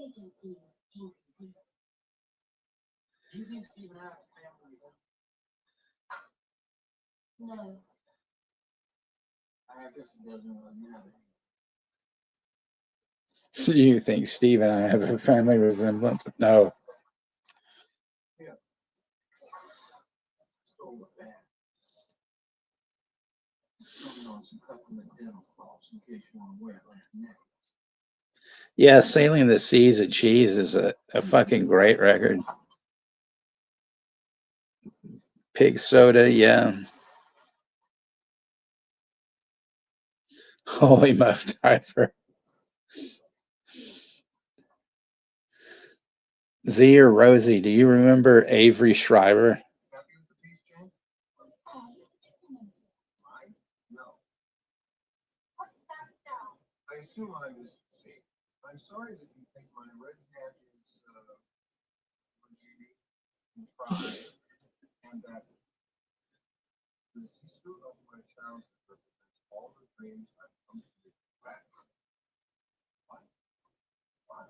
agency things exist. Do you think Steve and I have a family resemblance? No, I guess it doesn't really matter. Do you think Steve and I have a family resemblance? No. Stole the bag. Sewing on some peppermint dental floss in case you want to wear it like a neck. Yeah, Sailing the Seas of Cheese is a fucking great record. Pig Soda, yeah. Holy Muff Diver. Z or Rosie, do you remember Avery Shriver? Happy with the piece, Jane? I do. Mine? No. What about that? I assume I was safe. I'm sorry that you think my red hat is tried, and that the sister of my childhood represents all the dreams I've come to regret. Why? Why?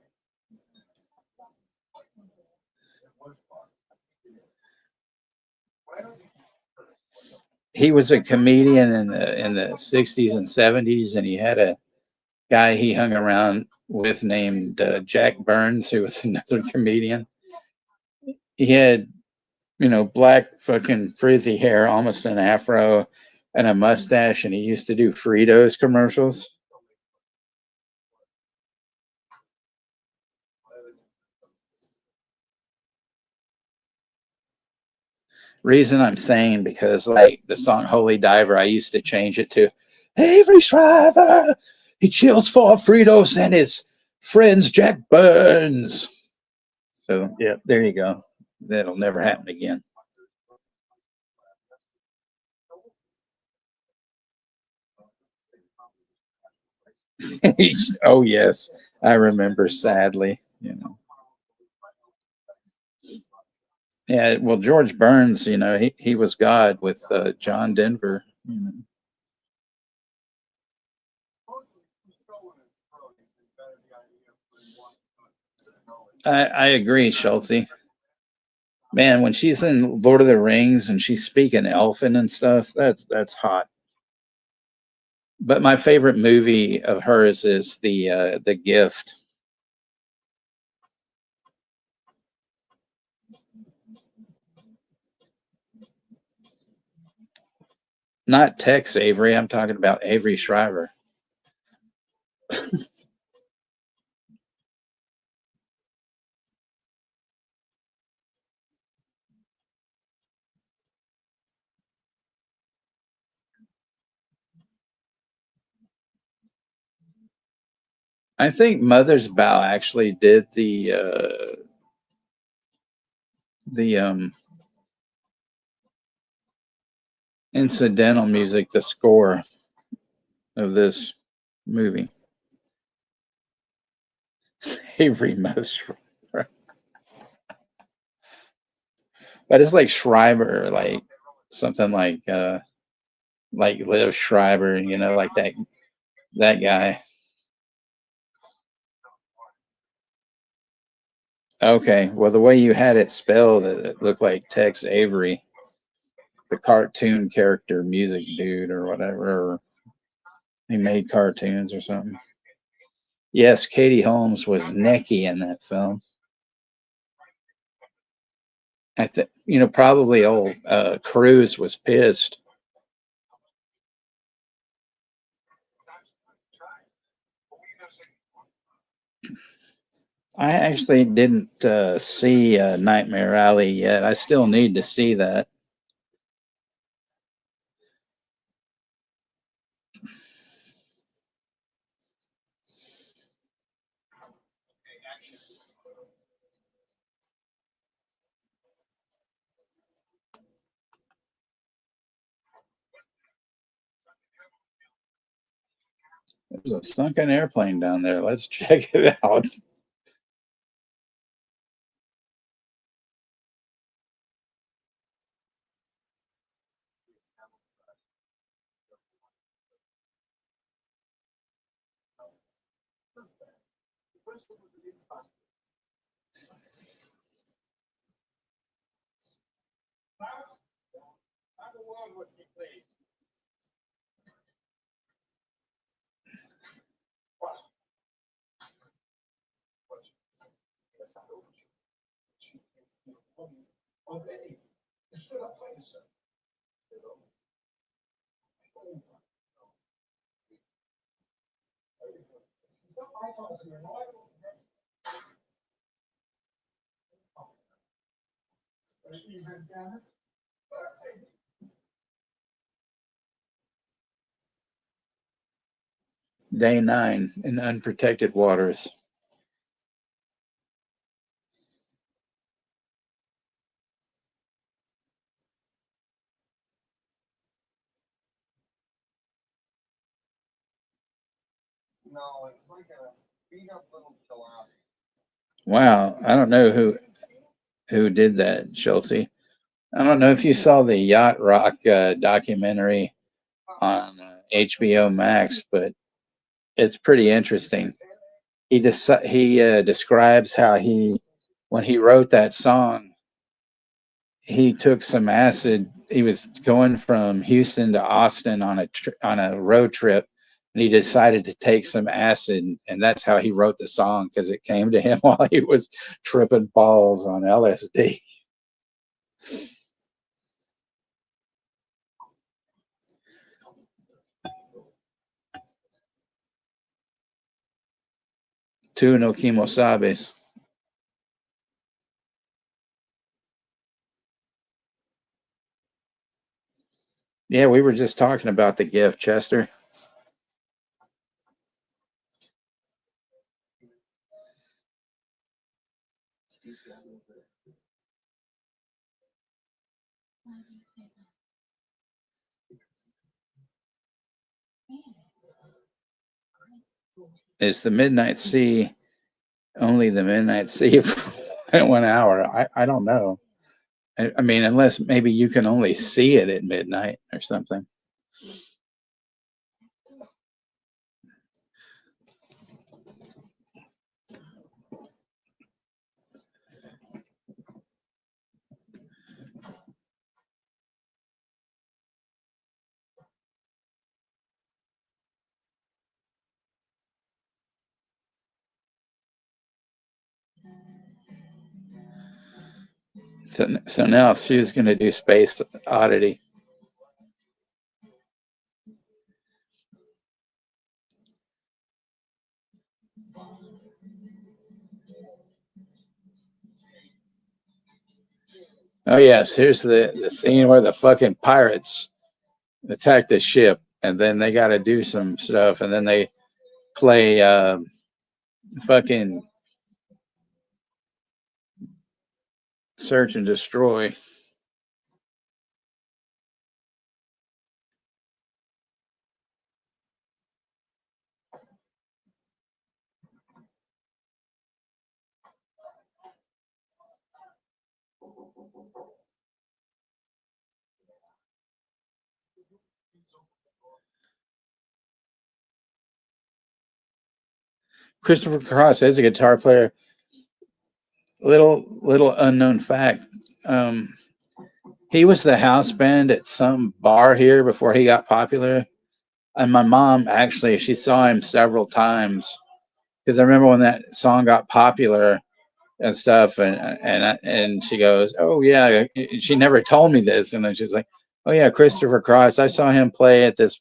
It was fun. Why don't you? He was a comedian in the 60s and 70s, and he had a guy he hung around with named Jack Burns, who was another comedian. He had, black fucking frizzy hair, almost an afro, and a mustache, and he used to do Fritos commercials. Reason I'm saying because like the song Holy Diver, I used to change it to Avery Shriver. He chills for Fritos and his friends Jack Burns. So yeah, there you go. That'll never happen again. Oh yes, I remember sadly, Yeah, well, George Burns, he was God with John Denver. I agree, Schulte. Man, when she's in Lord of the Rings and she's speaking Elfin and stuff, that's hot. But my favorite movie of hers is the Gift. Not Tex Avery. I'm talking about Avery Shriver. I think Mother's Bow actually did the incidental music, the score of this movie. Avery Mushroom. But it's like Schreiber, like something like Liv Schreiber, like that guy. Okay, well the way you had it spelled, it looked like Tex Avery, the cartoon character, music dude or whatever. Or he made cartoons or something. Yes, Katie Holmes was Necky in that film. Probably old Cruz was pissed. I actually didn't see Nightmare Alley yet. I still need to see that. There's a sunken airplane down there. Let's check it out. Day 9 in unprotected waters. No, it's like a beat up little jalopy. Wow, I don't know who did that, Chelsea. I don't know if you saw the Yacht Rock documentary on HBO Max, but it's pretty interesting. He describes how when he wrote that song, he took some acid. He was going from Houston to Austin on a road trip, and he decided to take some acid, and that's how he wrote the song because it came to him while he was tripping balls on LSD. Tu no quimo sabes. Yeah, we were just talking about the gift, Chester. Why do you say that? Is the Midnight Sea only the Midnight Sea for 1 hour? I don't know. I mean, unless maybe you can only see it at midnight or something. So now Sue's going to do Space Oddity. Oh yes, here's the scene where the fucking pirates attack the ship, and then they got to do some stuff, and then they play fucking Search and Destroy. Christopher Cross is a guitar player. Little unknown fact. He was the house band at some bar here before he got popular. And my mom actually, she saw him several times because I remember when that song got popular and stuff, and she goes, "Oh yeah," she never told me this, and then she's like, "Oh yeah, Christopher Cross. I saw him play at this,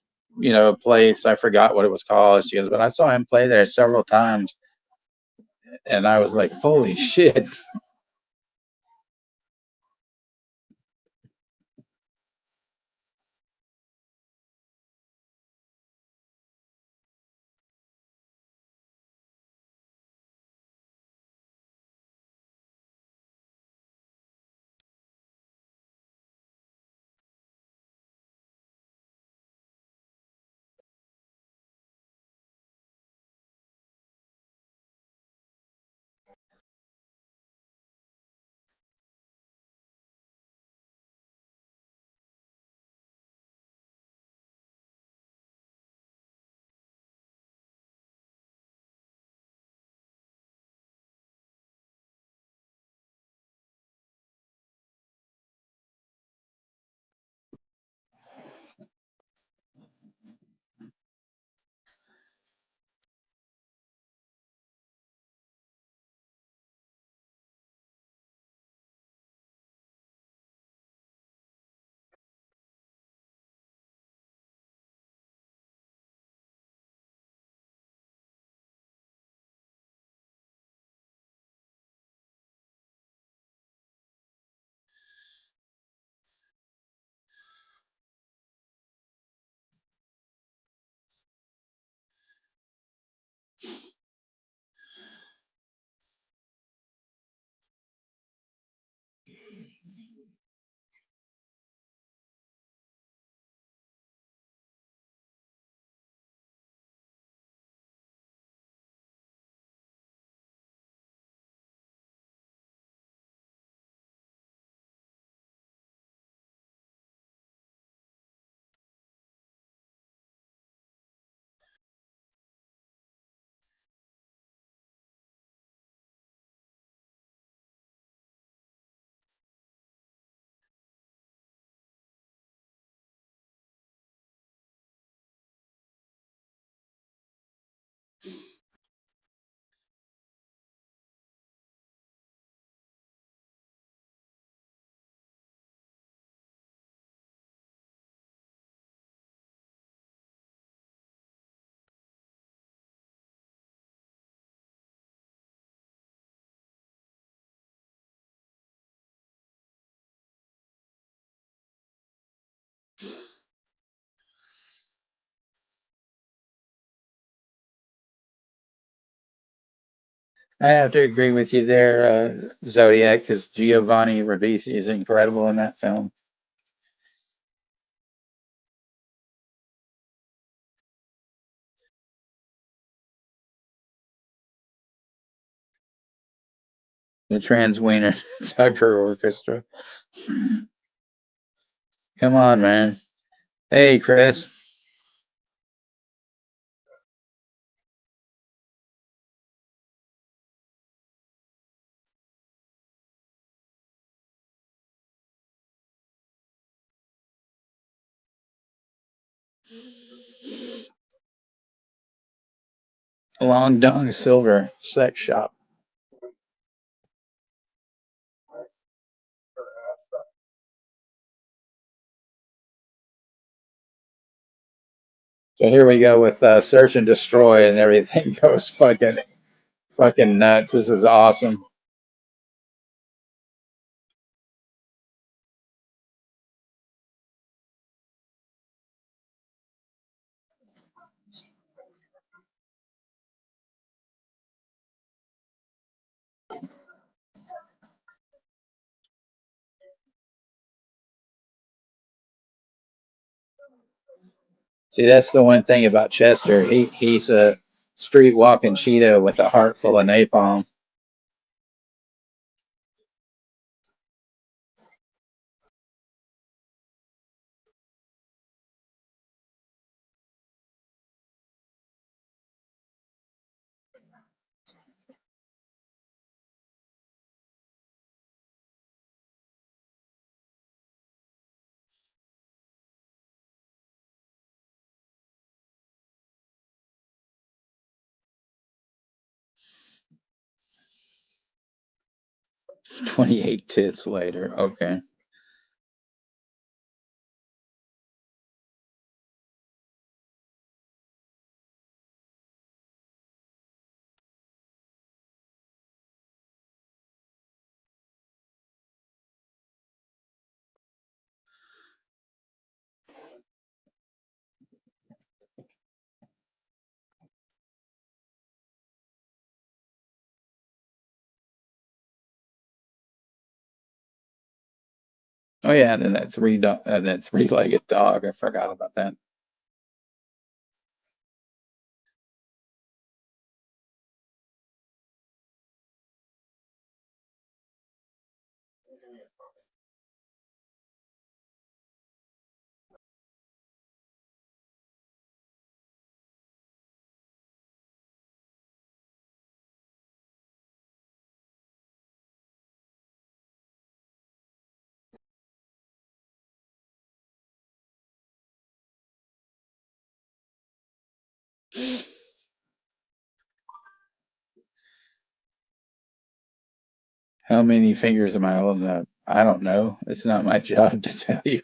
place. I forgot what it was called." She goes, "But I saw him play there several times," and I was like, "Holy shit!" I have to agree with you there, Zodiac, because Giovanni Ribisi is incredible in that film. The Trans Wiener Tucker Orchestra. Come on, man. Hey, Chris. Long Dong Silver Sex Shop. So here we go with Search and Destroy, and everything goes fucking nuts. This is awesome. 'See, that's the one thing about Chester. He's a street walking Cheeto with a heart full of napalm. 28 tits later. Okay. Oh yeah, and then that three-legged dog. I forgot about that. How many fingers am I holding up? I don't know. It's not my job to tell you.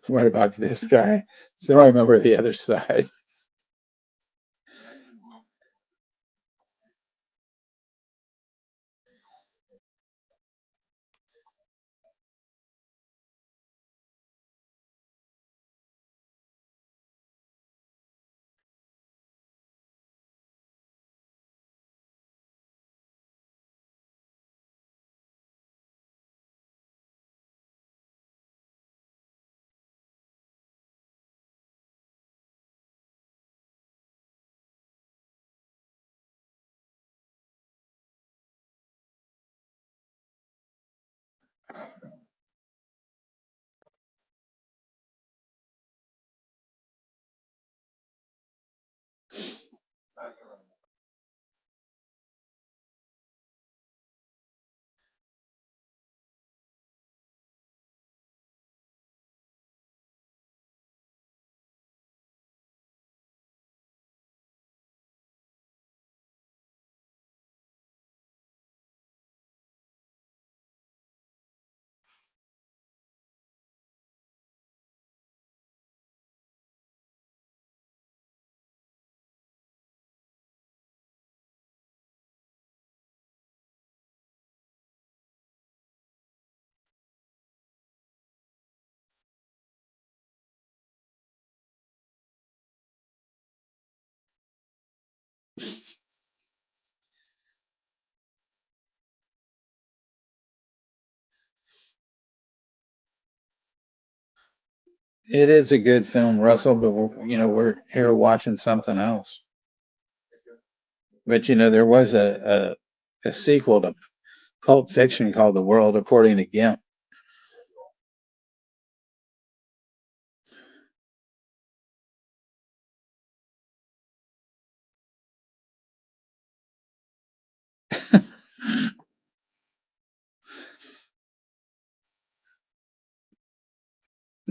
What about this guy? So I remember the other side. It is a good film, Russell, but we're here watching something else. But there was a sequel to Pulp Fiction called The World According to Gimp.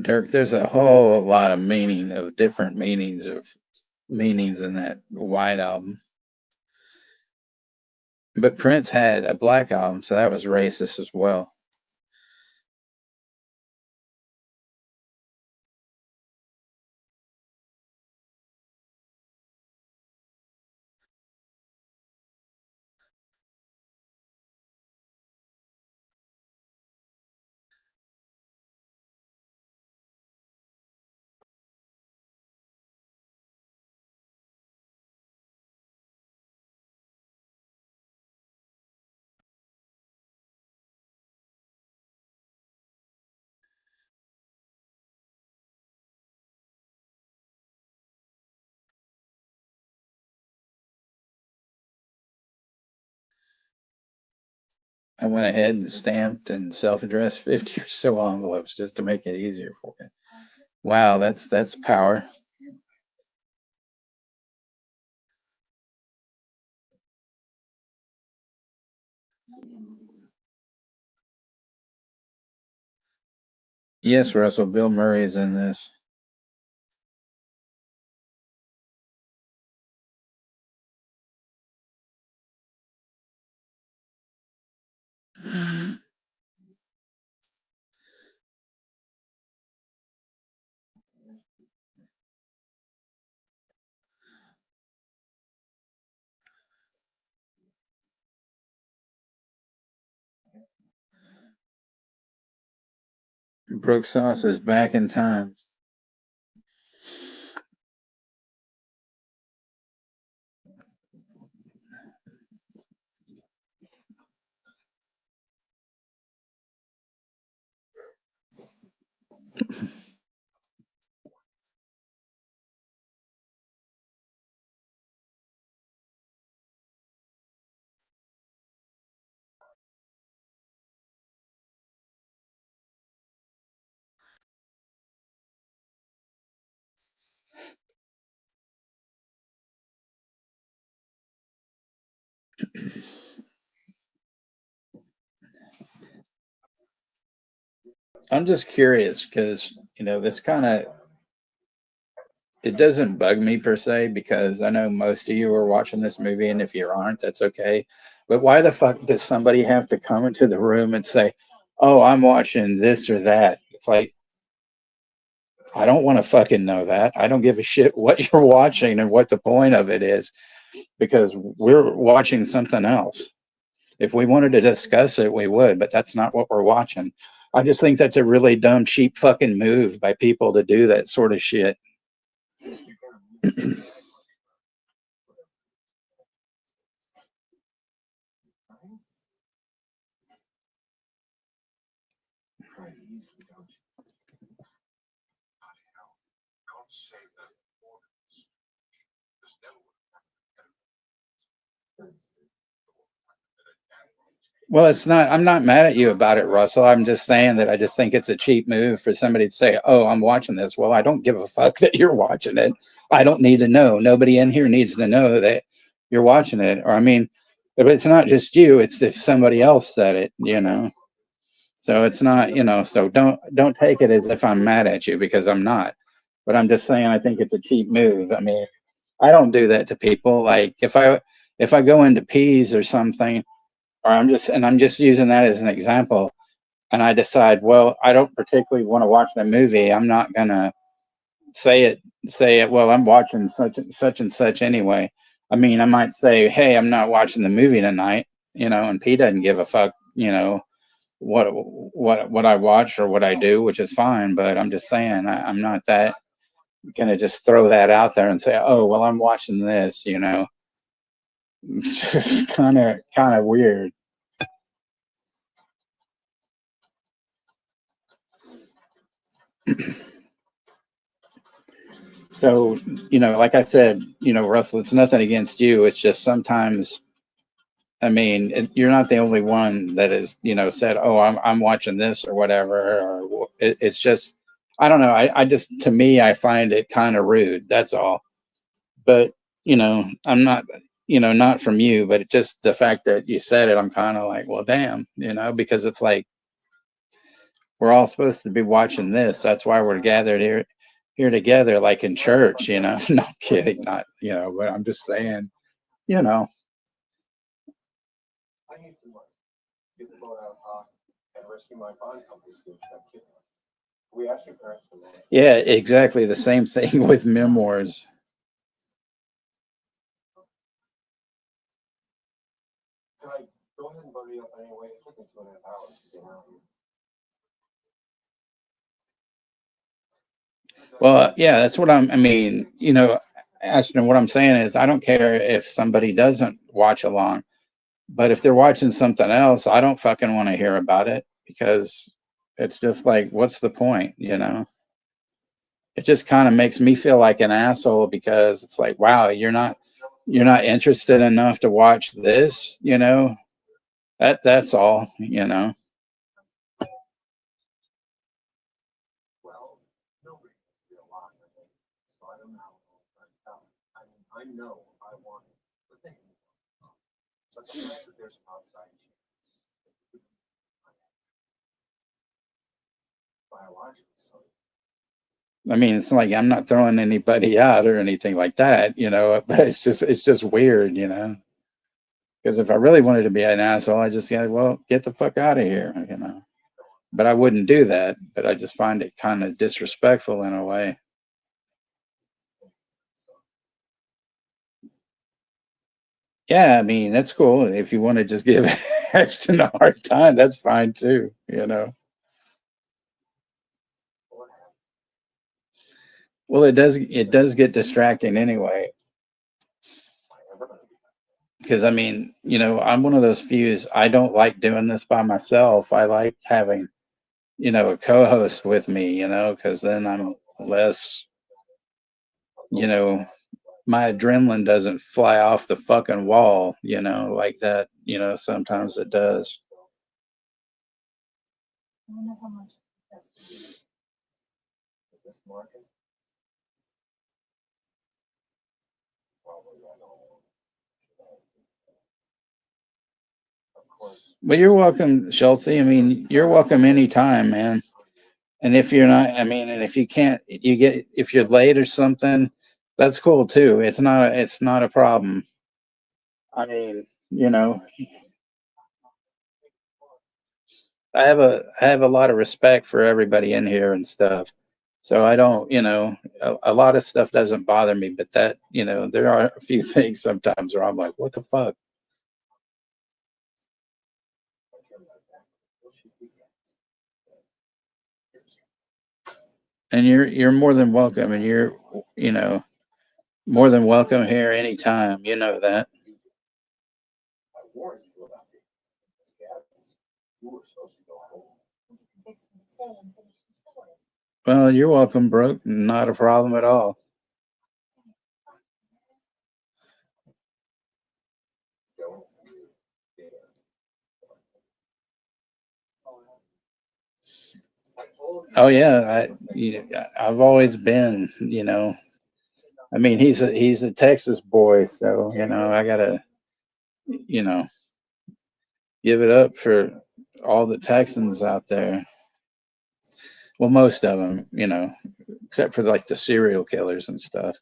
Dirk, there's a whole lot of different meanings in that White Album. But Prince had a Black Album, so that was racist as well. I went ahead and stamped and self-addressed 50 or so envelopes just to make it easier for you. Wow, that's power. Yes, Russell, Bill Murray is in this. Brooke Sauce is back in time. I'm just curious because, this kind of, it doesn't bug me per se because I know most of you are watching this movie, and if you aren't, that's okay. But why the fuck does somebody have to come into the room and say, "Oh, I'm watching this or that"? It's like, I don't want to fucking know that. I don't give a shit what you're watching and what the point of it is because we're watching something else. If we wanted to discuss it, we would, but that's not what we're watching. I just think that's a really dumb, cheap fucking move by people to do that sort of shit. Well, it's not. I'm not mad at you about it, Russell. I'm just saying that I just think it's a cheap move for somebody to say, "Oh, I'm watching this." Well, I don't give a fuck that you're watching it. I don't need to know. Nobody in here needs to know that you're watching it. Or I mean, but it's not just you. It's if somebody else said it, you know. So it's not, you know. So don't take it as if I'm mad at you because I'm not. But I'm just saying I think it's a cheap move. I mean, I don't do that to people. Like if I go into peas or something or I'm just using that as an example and I decide, well, I don't particularly want to watch the movie, I'm not gonna say it, well, I'm watching such and such anyway. I mean, I might say, hey, I'm not watching the movie tonight, you know, and P doesn't give a fuck, you know, what I watch or what I do, which is fine, but I'm just saying I'm not that gonna just throw that out there and say, oh, well, I'm watching this, you know. It's just kind of weird. So, you know, like I said, you know, Russell, it's nothing against you. It's just sometimes, I mean, you're not the only one that is, you know, said, "Oh, I'm watching this or whatever." Or it's just, I don't know. I just, to me, I find it kind of rude. That's all. But you know, I'm not, you know, not from you, but it just the fact that you said it, I'm kind of like, well, damn, you know, because it's like we're all supposed to be watching this. That's why we're gathered here together, like in church, you know. No kidding, not, you know, but I'm just saying, you know. I need some money. Get the boat out of hot and rescue my bond company's group that kid. We ask your parents for money. Yeah, exactly the same thing with memoirs. Can I go ahead and buddy up anyway? It took me 2.5 hours to get out here. Well, yeah, that's what I mean, you know, Ashton, what I'm saying is I don't care if somebody doesn't watch along, but if they're watching something else, I don't fucking want to hear about it because it's just like, what's the point, you know? It just kind of makes me feel like an asshole because it's like, wow, you're not interested enough to watch this, you know? That's all, you know. Well, nobody can be alive, so I don't know how it's going to I mean, I know I want the thing, but the fact that there's some outside chance, biological, so I mean, it's like I'm not throwing anybody out or anything like that, you know, but it's just weird, you know. Because if I really wanted to be an asshole, I just say, well, get the fuck out of here, you know. But I wouldn't do that. But I just find it kind of disrespectful in a way. Yeah, I mean, that's cool. If you want to just give Ashton a hard time, that's fine too, you know. what happened? Well, it does get distracting anyway. Am I ever going to be back? Because I mean, you know, I'm one of those fews. I don't like doing this by myself. I like having, you know, a co-host with me, you know, because then I'm less, you know, my adrenaline doesn't fly off the fucking wall, you know, like that, you know, sometimes it does. I wonder how much. Is this market? Probably I don't. Of course. But you're welcome, Schulte. I mean, you're welcome anytime, man. And if you're not, I mean, and if you can't, if you're late or something, that's cool too. It's not a problem. I mean, you know, I have a lot of respect for everybody in here and stuff. So I don't, you know, a lot of stuff doesn't bother me, but that, you know, there are a few things sometimes where I'm like, what the fuck? And you're more than welcome, and you're, you know, more than welcome here anytime. You know that. I warned you about the cabins. You were supposed to go home. You can fix me to stay and finish the story. Well, you're welcome, Brooke. Not a problem at all. Don't you dare. Oh yeah, I've always been, I mean, he's a Texas boy, so I gotta, you know, give it up for all the Texans out there. Well, most of them, except for like the serial killers and stuff.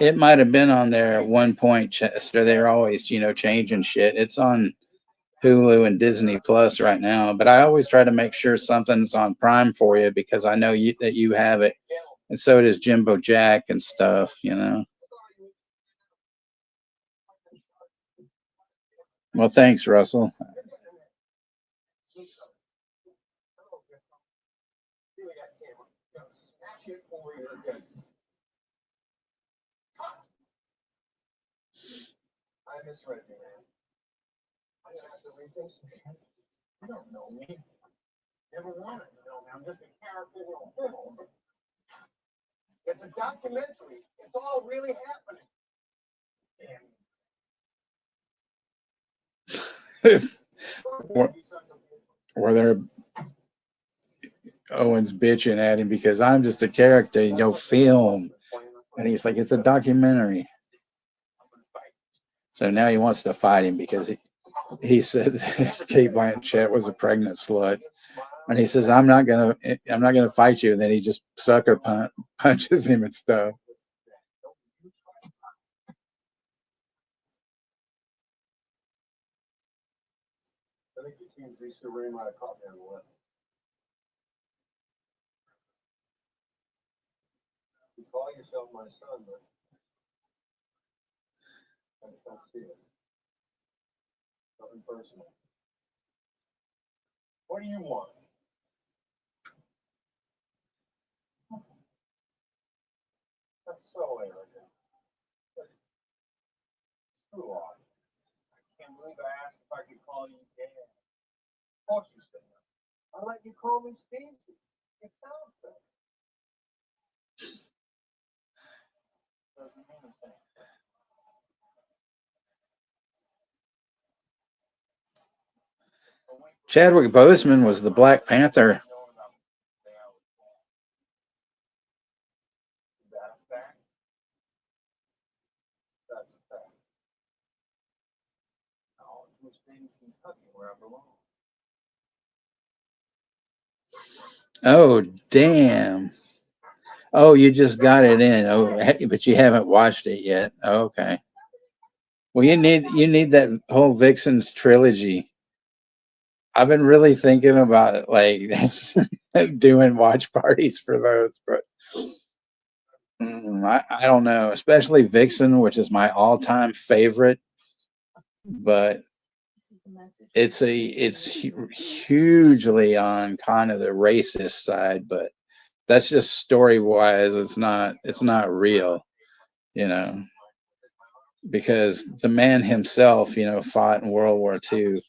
It might have been on there at one point, Chester. They're always, changing shit. It's on Hulu and Disney Plus right now, but I always try to make sure something's on Prime for you because I know that you have it, and so does Jimbo Jack and stuff. Well, thanks, Russell. I misread you, man. I'm gonna have to rethink some shit. You don't know me. Never wanted to know me. I'm just a character in a film. It's a documentary. It's all really happening. Where they're Owen's bitching at him because I'm just a character, film. And he's like, it's a documentary. So now he wants to fight him because he said that Kate Blanchette was a pregnant slut. And he says, I'm not gonna fight you. And then he just sucker punches him and stuff. I think the team's used to Ray might have caught me on the left. You call yourself my son, but I just don't see it. Nothing personal. What do you want? That's so arrogant. That's too odd. I can't believe I asked if I could call you Dad. Of course you said no. I'll let you call me Steve. It sounds better. Doesn't mean a thing. Chadwick Boseman was the Black Panther. Oh, damn. Oh, you just got it in. Oh, but you haven't watched it yet. Okay. Well, you need that whole Vixen's trilogy. I've been really thinking about it, like doing watch parties for those, but I don't know. Especially Vixen, which is my all-time favorite, but it's hugely on kind of the racist side, but that's just story-wise. It's not real, because the man himself, fought in World War II.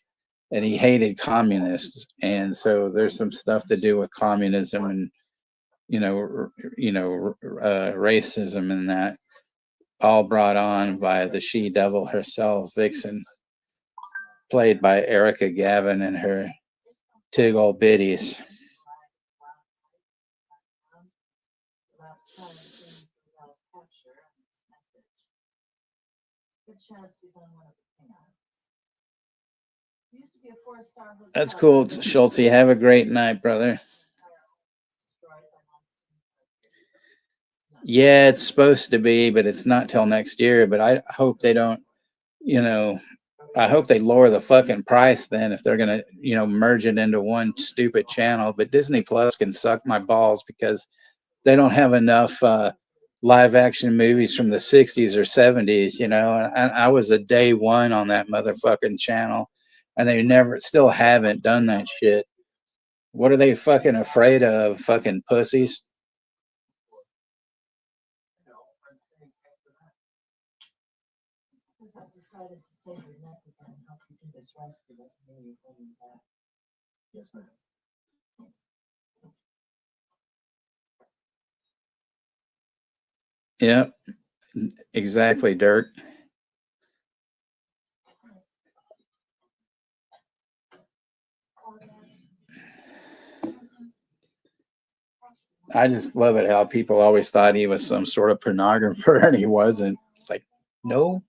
And he hated communists, and so there's some stuff to do with communism and racism, and that all brought on by the she devil herself, Vixen, played by Erica Gavin and her tig old biddies. That's cool, Schultz. Have a great night, brother. Yeah, it's supposed to be, but it's not till next year. But I hope they don't, I hope they lower the fucking price then if they're going to, merge it into one stupid channel. But Disney Plus can suck my balls because they don't have enough live action movies from the 60s or 70s, and I was a day one on that motherfucking channel, and they still haven't done that shit. What are they fucking afraid of? Fucking pussies. Yes, ma'am. Yep, exactly, Dirk. I just love it how people always thought he was some sort of pornographer and he wasn't. It's like, no.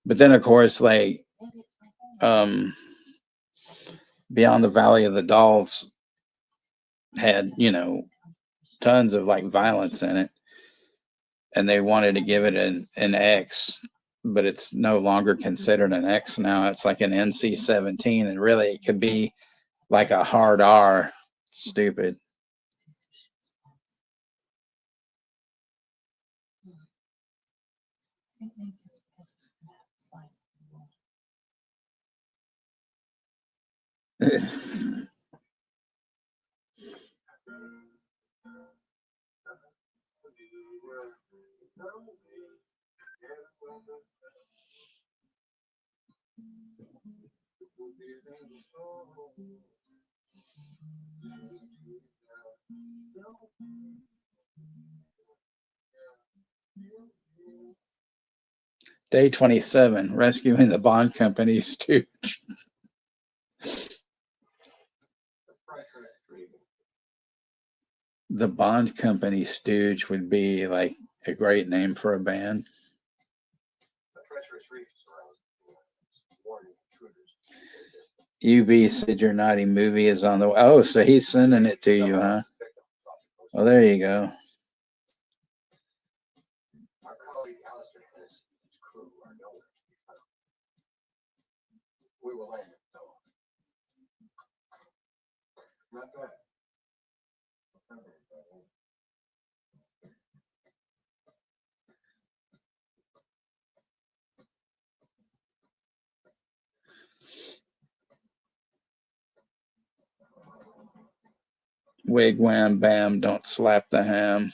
But then, of course, like, um, Beyond the Valley of the Dolls had, tons of like violence in it. And they wanted to give it an X, but it's no longer considered an X now. It's like an NC-17, and really it could be like a hard R. Stupid. Day 27, rescuing the bond company stooge. The bond company stooge would be like a great name for a band. UB said your naughty movie is on the way. Oh, so he's sending it to you, huh? Well, there you go. We will land it. Not bad. Wig wham bam, don't slap the ham.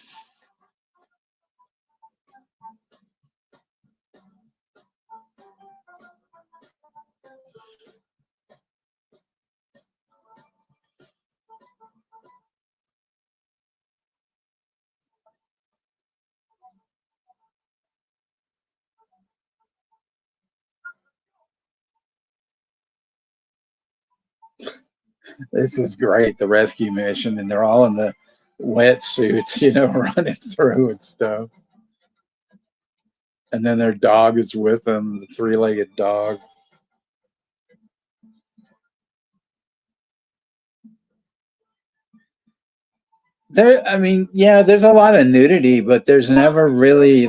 This is great, the rescue mission, and they're all in the wetsuits, running through and stuff. And then their dog is with them, the three-legged dog. There's a lot of nudity, but there's never really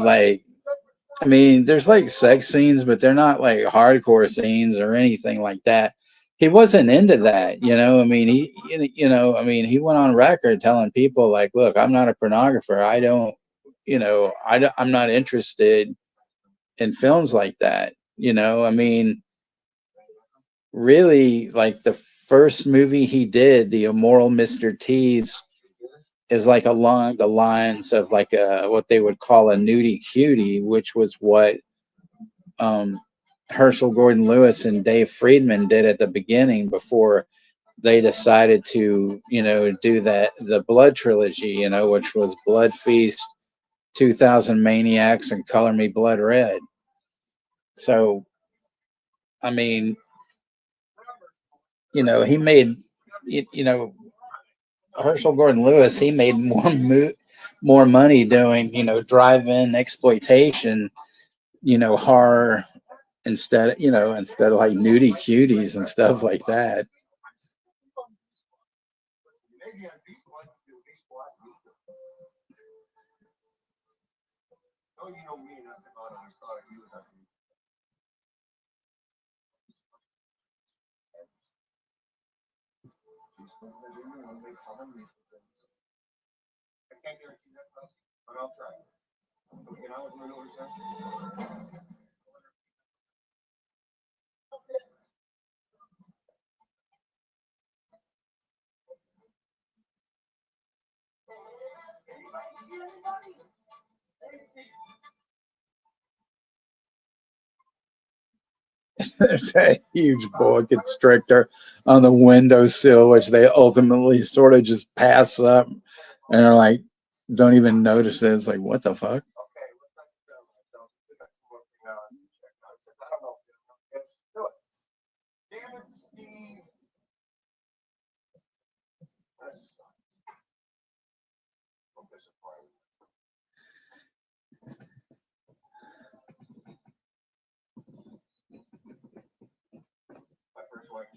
there's like sex scenes, but they're not like hardcore scenes or anything like that. He wasn't into that, he went on record telling people like, look, I'm not a pornographer. I don't, I'm not interested in films like that. Really, like the first movie he did, The Immoral Mr. Tease, is like along the lines of like what they would call a nudie cutie, which was what Herschel Gordon Lewis and Dave Friedman did at the beginning before they decided to, do the Blood trilogy, which was Blood Feast, 2000 Maniacs, and Color Me Blood Red. So, he made, Herschel Gordon Lewis, he made more money doing, drive-in exploitation, horror instead of like nudie cuties and stuff like that. But I'll try. There's a huge boa constrictor on the windowsill, which they ultimately sort of just pass up and are like, don't even notice it. It's like, what the fuck?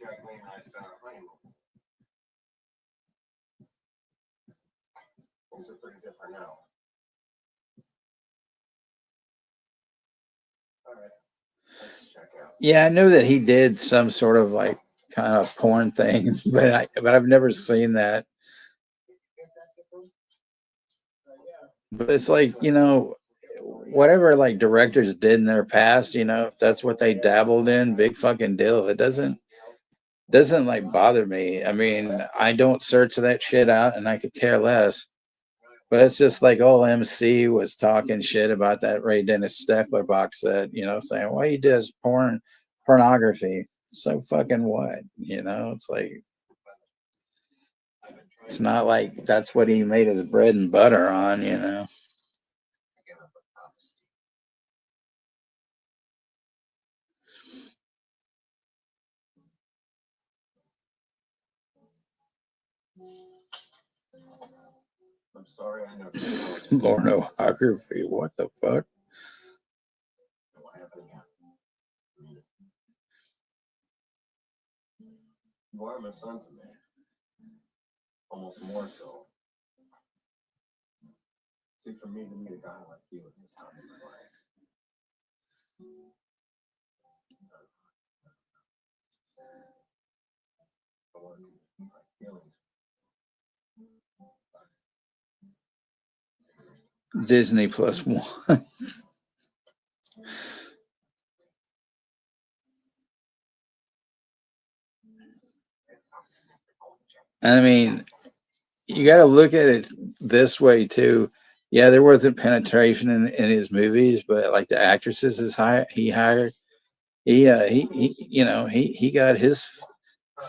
Jacqueline and I spent our honeymoon. Things are pretty different now. All right. Let's check out. Yeah, I knew that he did some sort of like kind of porn thing, but I've never seen that. But it's like, you know, whatever like directors did in their past, you know, if that's what they dabbled in, big fucking deal. It doesn't like bother me. I mean, I don't search that shit out and I could care less. But it's just like old MC was talking shit about that Ray Dennis Steckler box set, you know, saying, well, he does pornography. So fucking what? You know, it's like, it's not like that's what he made his bread and butter on, you know. I'm sorry, I never. Pornography, what the fuck? What happened again? You are my son to me. Almost more so. See, for me to meet a guy like you at this time in my life. I want to keep my feelings. Disney plus one. I mean, you got to look at it this way too. Yeah, there wasn't penetration in his movies, but like the actresses he hired, he you know he got his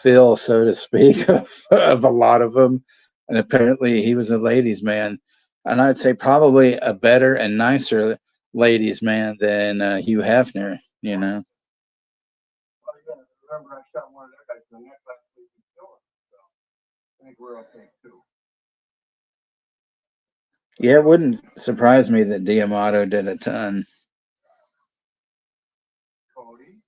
fill, so to speak, of a lot of them, and apparently he was a ladies' man, and I'd say probably a better and nicer ladies' man than Hugh Hefner. You know. Well, yeah, remember I shot one of that guys in the neck last week and killed him. So I think we're okay too. Yeah, it wouldn't surprise me that Diamato did a ton. Cody?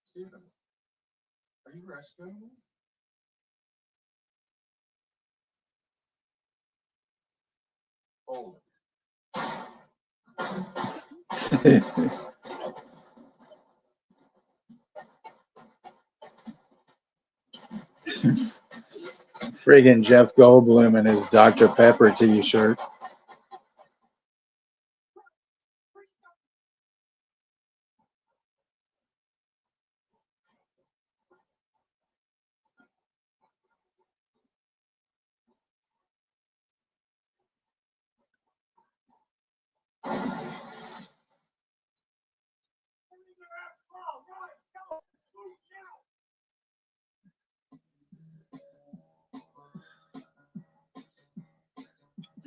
Stephen, are you rescuing me? Oh. Friggin' Jeff Goldblum and his Dr. Pepper t-shirt.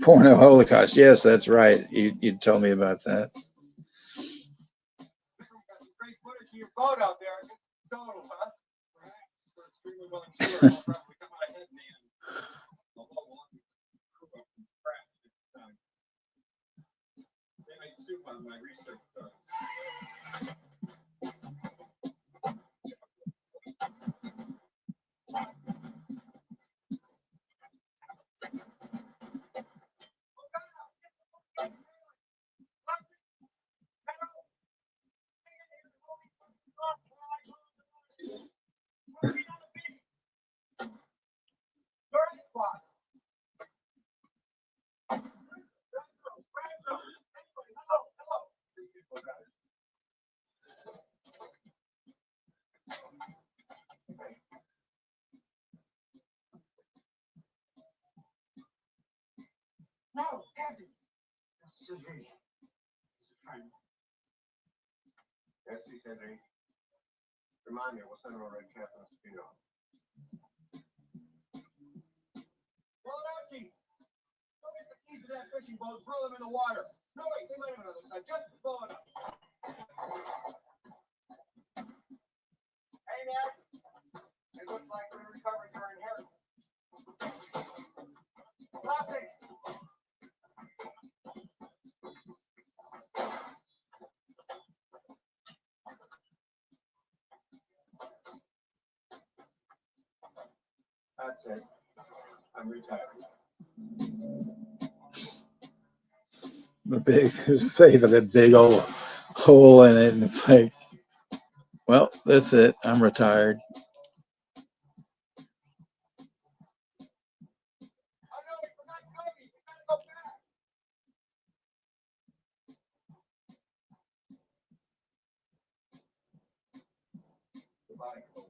Porno Holocaust. Yes, that's right. You told me about that. Great footage of your boat out there. Total, huh? Right. We're extremely well insured. I'll probably come out ahead in the end. Although we'll have to crew up from scratch this time. They made soup on my research studies. No, Andy. This is me. Yes, he said, Henry. Remind me, we'll send him a red cap and a speedo. Woloski! Go get the keys to that fishing boat, throw them in the water. No, wait, they might have another side. Just blow it up. Hey, man. It looks like we recovered your inheritance. Nothing. That's it. I'm retired. The big saving a big old hole in it, and it's like, well, that's it. I'm retired. Oh no, we forgot Kobe. We gotta go back. Goodbye, Kobe.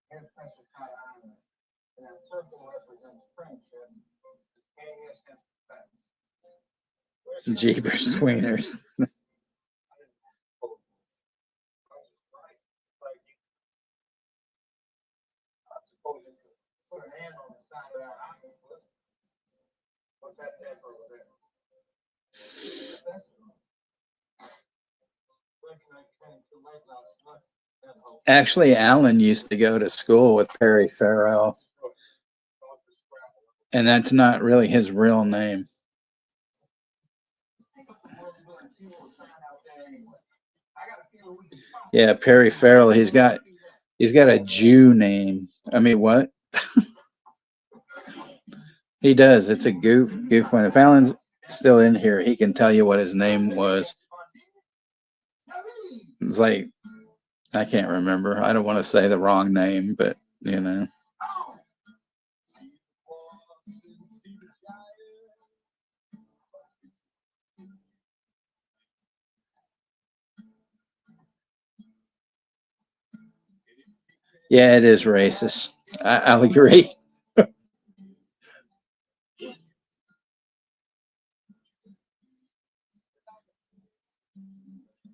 Here's Princess High Island. And that circle represents friendship. K is his defense. Jeepers Tweeners. Put a hand on the side of that octopus. What's that say for over there? Actually, Alan used to go to school with Perry Farrell, and that's not really his real name. Yeah, Perry Farrell. He's got a Jew name. I mean, what? He does. It's a goof one. If Alan's still in here, he can tell you what his name was. It's like, I can't remember. I don't want to say the wrong name, but you know. Yeah, it is racist. I'll agree.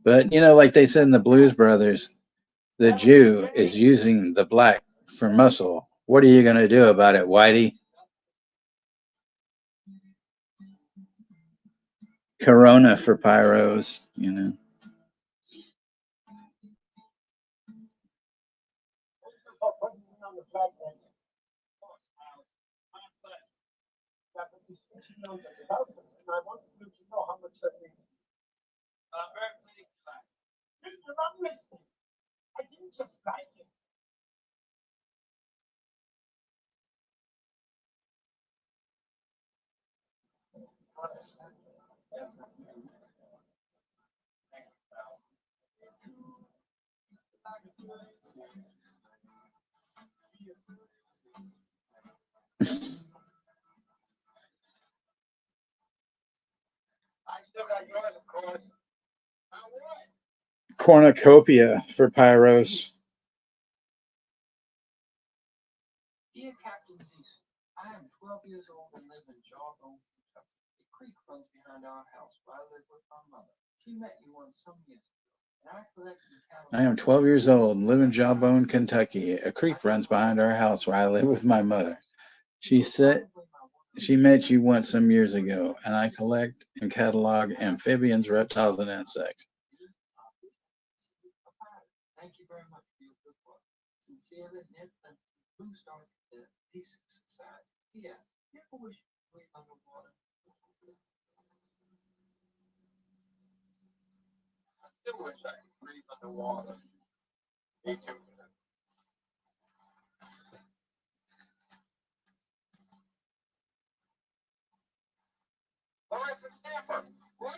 But, you know, like they said in the Blues Brothers, the Jew is using the black for muscle. What are you going to do about it, Whitey? Corona for pyros, you know. I didn't just like it. I still got yours, of course. Cornucopia for pyros. Dear Captain Zeus, I am 12 years old and live in Jawbone, Kentucky. A creek runs behind our house where I live with my mother. She met you once some years ago, and I collected cattle. I am 12 years old and live in Jawbone, Kentucky. A creek runs behind our house where I live with my mother. She said she met you once some years ago, and I collect and catalog amphibians, reptiles, and insects. Thank you very much for your good work. Sincerely, Ned and Blue Star Peace Society. P.S. You ever wish you could breathe underwater? I still wish I could breathe underwater. Me too. Horace and Stanford. What?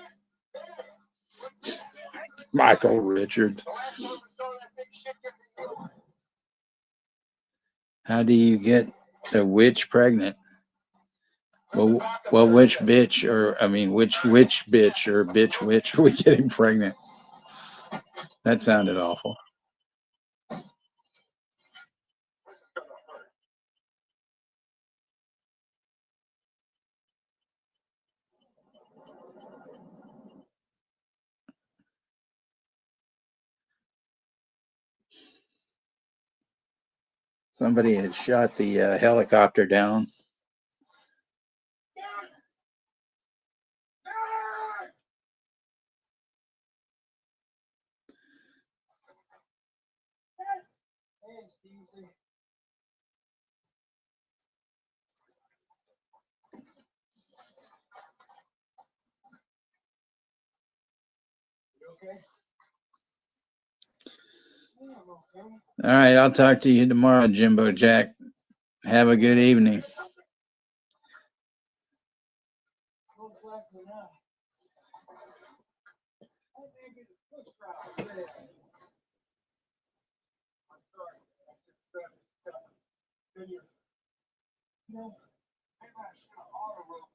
Michael Richards. The last time we saw that big shit get the other. How do you get a witch pregnant? Well, which bitch, or I mean, which bitch or bitch witch are we getting pregnant? That sounded awful. Somebody had shot the helicopter down. Hey, Stevie. You okay? Yeah, I'm okay. All right, I'll talk to you tomorrow, Jimbo Jack. Have a good evening. Most likely not. I may be the push route. I'm sorry. No, maybe I should have auto rolled.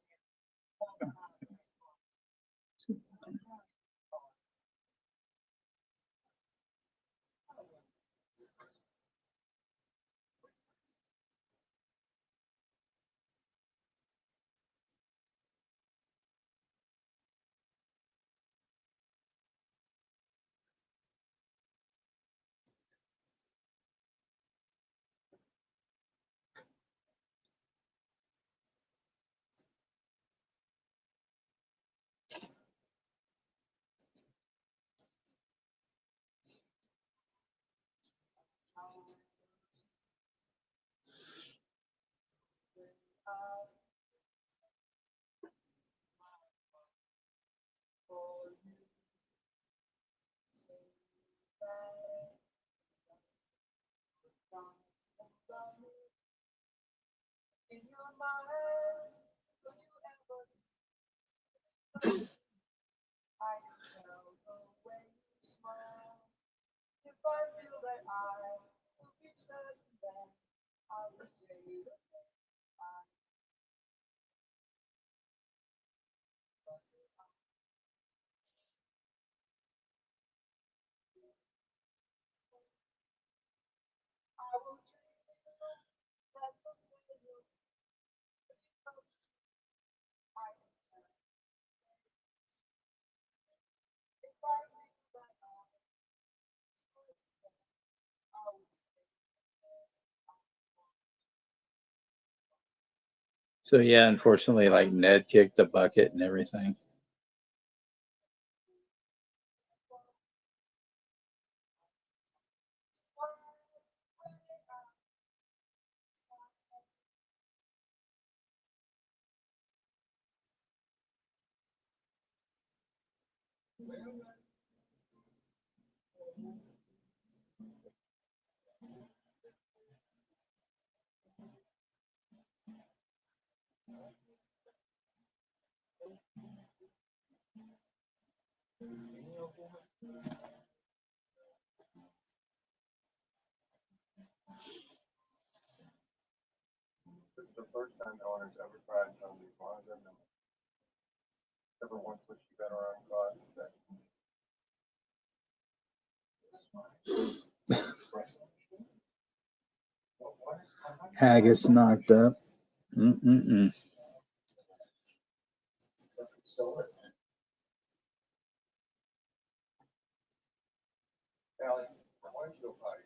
In your mind, could you ever? I can tell the way you smile. If I feel that I will be certain, then I will say the thing I will dream. That's something you I can tell. If I feel that I will say So yeah, unfortunately, like Ned kicked the bucket and everything. This is the first time Eleanor's ever tried something as long as I've known her. Never once was she better on God that Haggis knocked up. Mm-mm-mm. Allie, why don't you go potty?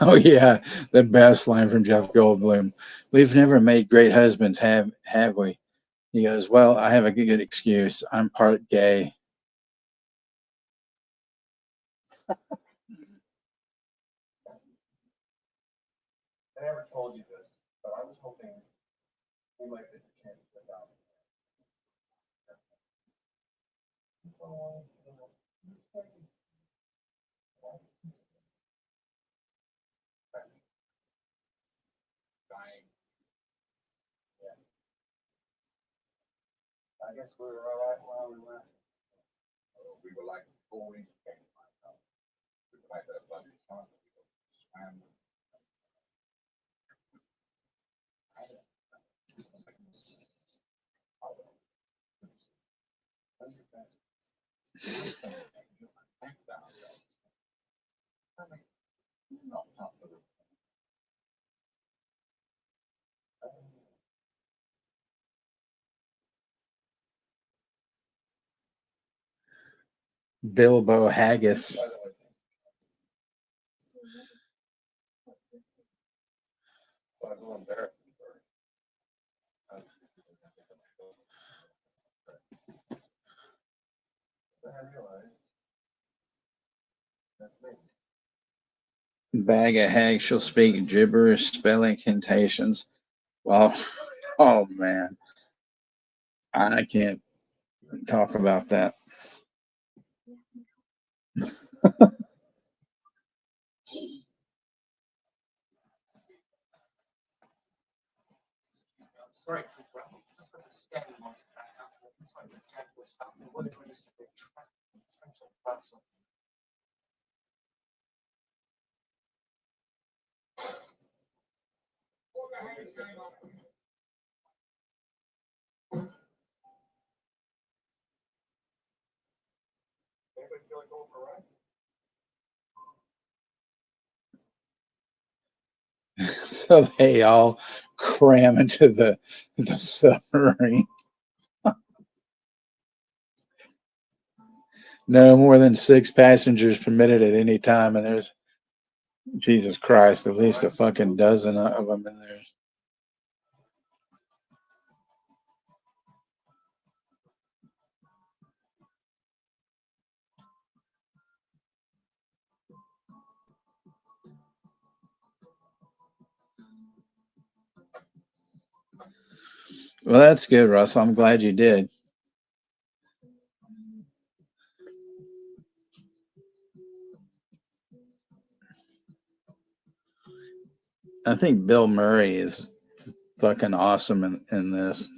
Oh yeah, the best line from Jeff Goldblum. We've never made great husbands, have we? He goes, well, I have a good excuse. I'm part gay. I never told you this, but I was hoping we might get the chance to adopt. I guess we were all right while we were. We were like always came to my house. We were like that bunch of fun. Swam. Bilbo Haggis. Well, I was a little embarrassed for I realized that's me. Bag of hags shall speak gibberish, spelling incantations. Well, oh man, I can't talk about that. Sorry, Cooper. I've got a scanning on the back. Looks like the cat was out there. What if it's a potential parcel? Anybody feel like going for a ride? So they all cram into the submarine. No more than 6 passengers permitted at any time, and there's Jesus Christ, at least a fucking dozen of them in there. Well, that's good, Russell. I'm glad you did. I think Bill Murray is fucking awesome in this.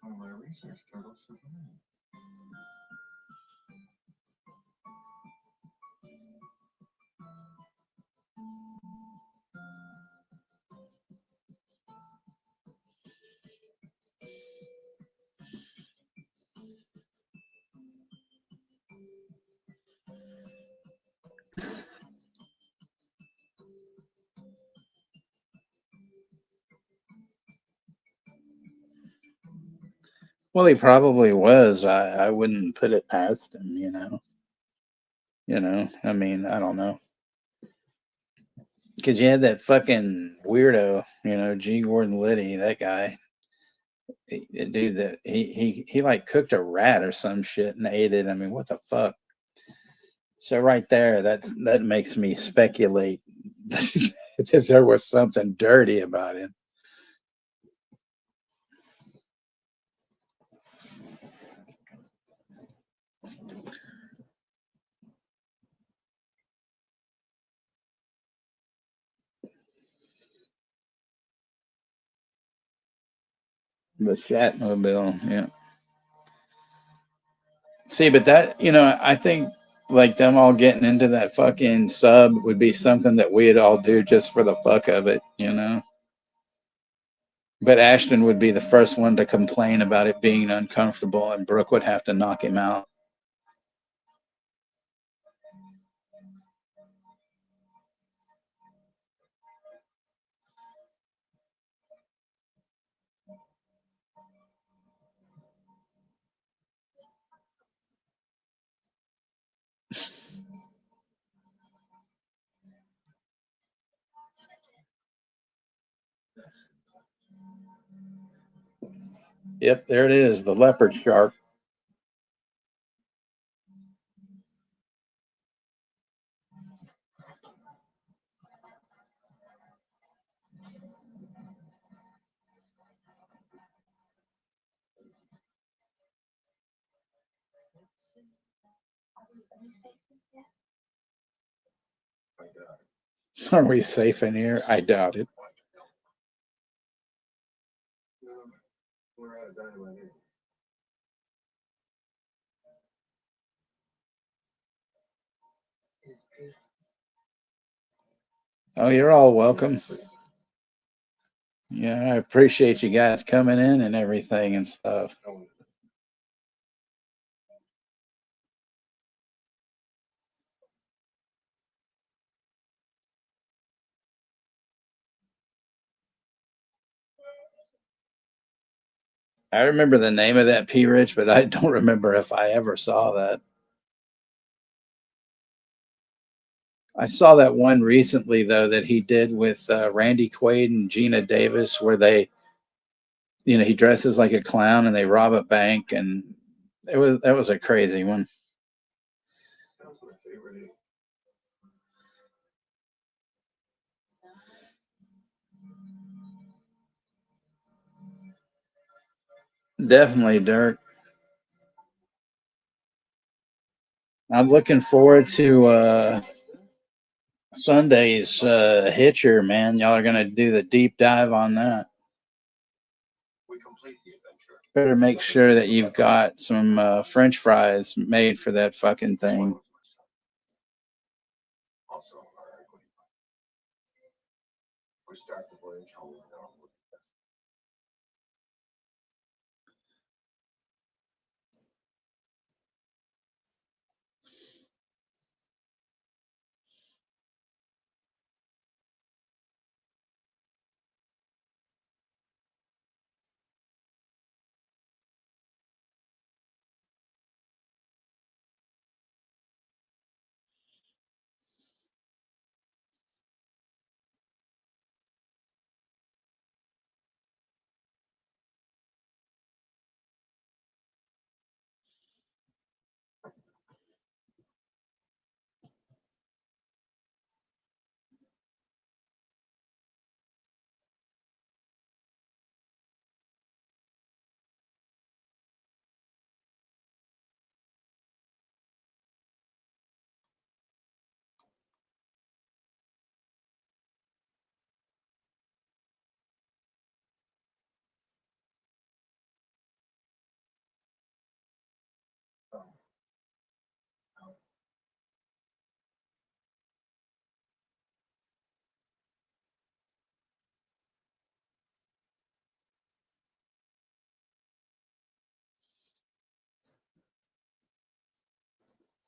One of my research turtles survived. Well, he probably was. I wouldn't put it past him, you know. I mean, I don't know. Because you had that fucking weirdo, G. Gordon Liddy, that guy. Dude, that he like cooked a rat or some shit and ate it. I mean, what the fuck? So right there, that makes me speculate that there was something dirty about him. The Shatmobile, yeah. See, but that, I think like them all getting into that fucking sub would be something that we'd all do just for the fuck of it, But Ashton would be the first one to complain about it being uncomfortable, and Brooke would have to knock him out. Yep, there it is, the leopard shark. Are we safe in here? I doubt it. We're out of dynamite here. It's beautiful. Oh, you're all welcome. Yeah, I appreciate you guys coming in and everything and stuff. I remember the name of that P. Rich, but I don't remember if I ever saw that. I saw that one recently though that he did with Randy Quaid and Gina Davis, where they, he dresses like a clown and they rob a bank, and that was a crazy one. That was my favorite. Definitely, Dirk. I'm looking forward to Sunday's Hitcher, man. Y'all are gonna do the deep dive on that. We complete the adventure. Better make sure that you've got some French fries made for that fucking thing. Also, our equity. We start the voyage home now.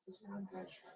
This is an adventure.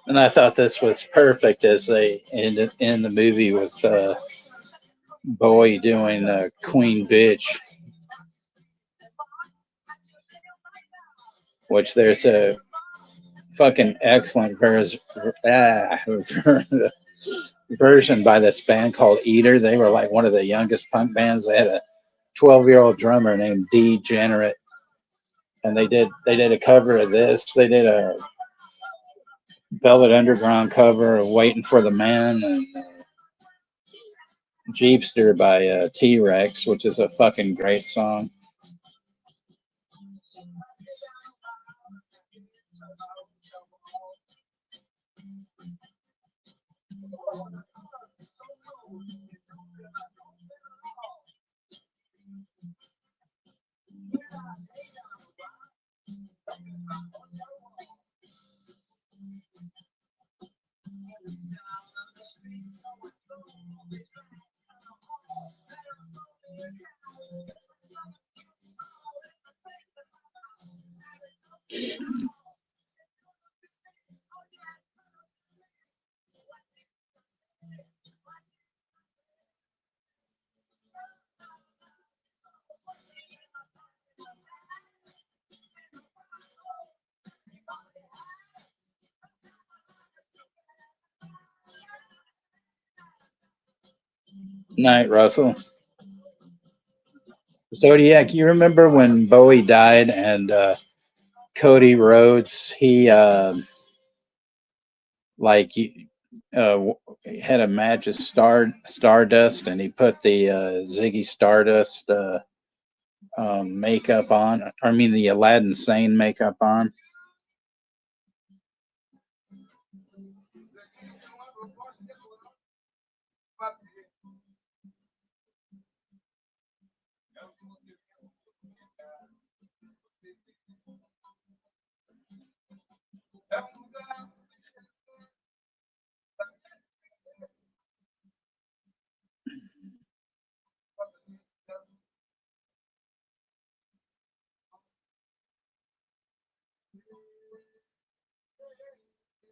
And I thought this was perfect as they in the movie with Bowie doing Queen Bitch, which there's a fucking excellent version by this band called Eater. They were like one of the youngest punk bands. They had a 12-year-old drummer named Degenerate, and they did a cover of this. They did a Velvet Underground cover of Waiting for the Man, and Jeepster by T-Rex, which is a fucking great song. Night, Russell. Zodiac, you remember when Bowie died and Cody Rhodes, he like had a match of Stardust, and he put the Ziggy Stardust makeup on. I mean, the Aladdin Sane makeup on.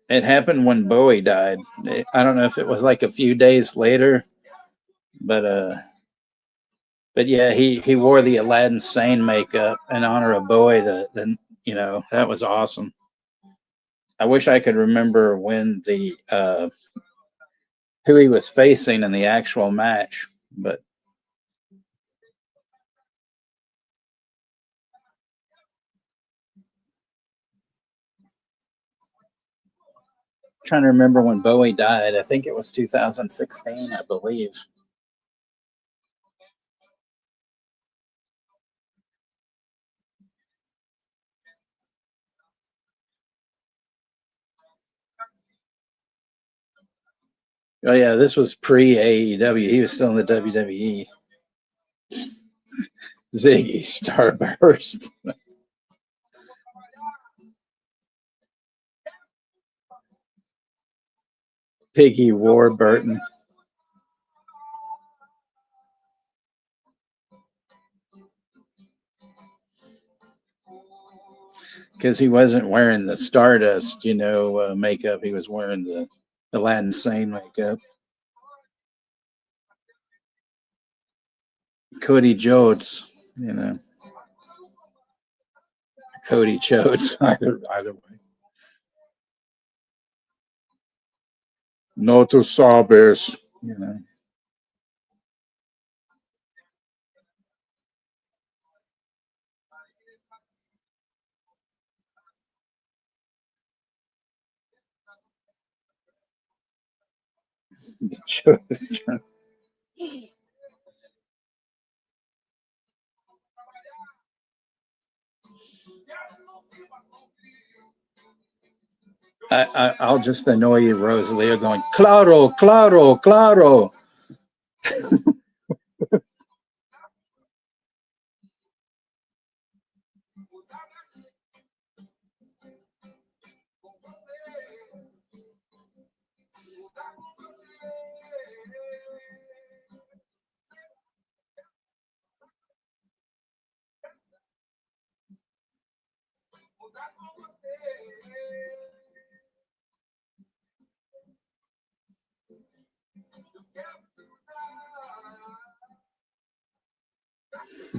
It happened when Bowie died. I don't know if it was like a few days later, but yeah, he wore the Aladdin Sane makeup in honor of Bowie. That was awesome. I wish I could remember when the who he was facing in the actual match, but trying to remember when Bowie died. I think it was 2016, I believe. Oh yeah, this was pre AEW. He was still in the WWE. Ziggy Starburst. Piggy Warburton. Because he wasn't wearing the Stardust, makeup. He was wearing the Aladdin Sane makeup. Cody Jodes, Cody Jodes, either way. No to Sabers, Jodes. I'll just annoy you, Rosalie, going, claro, claro, claro.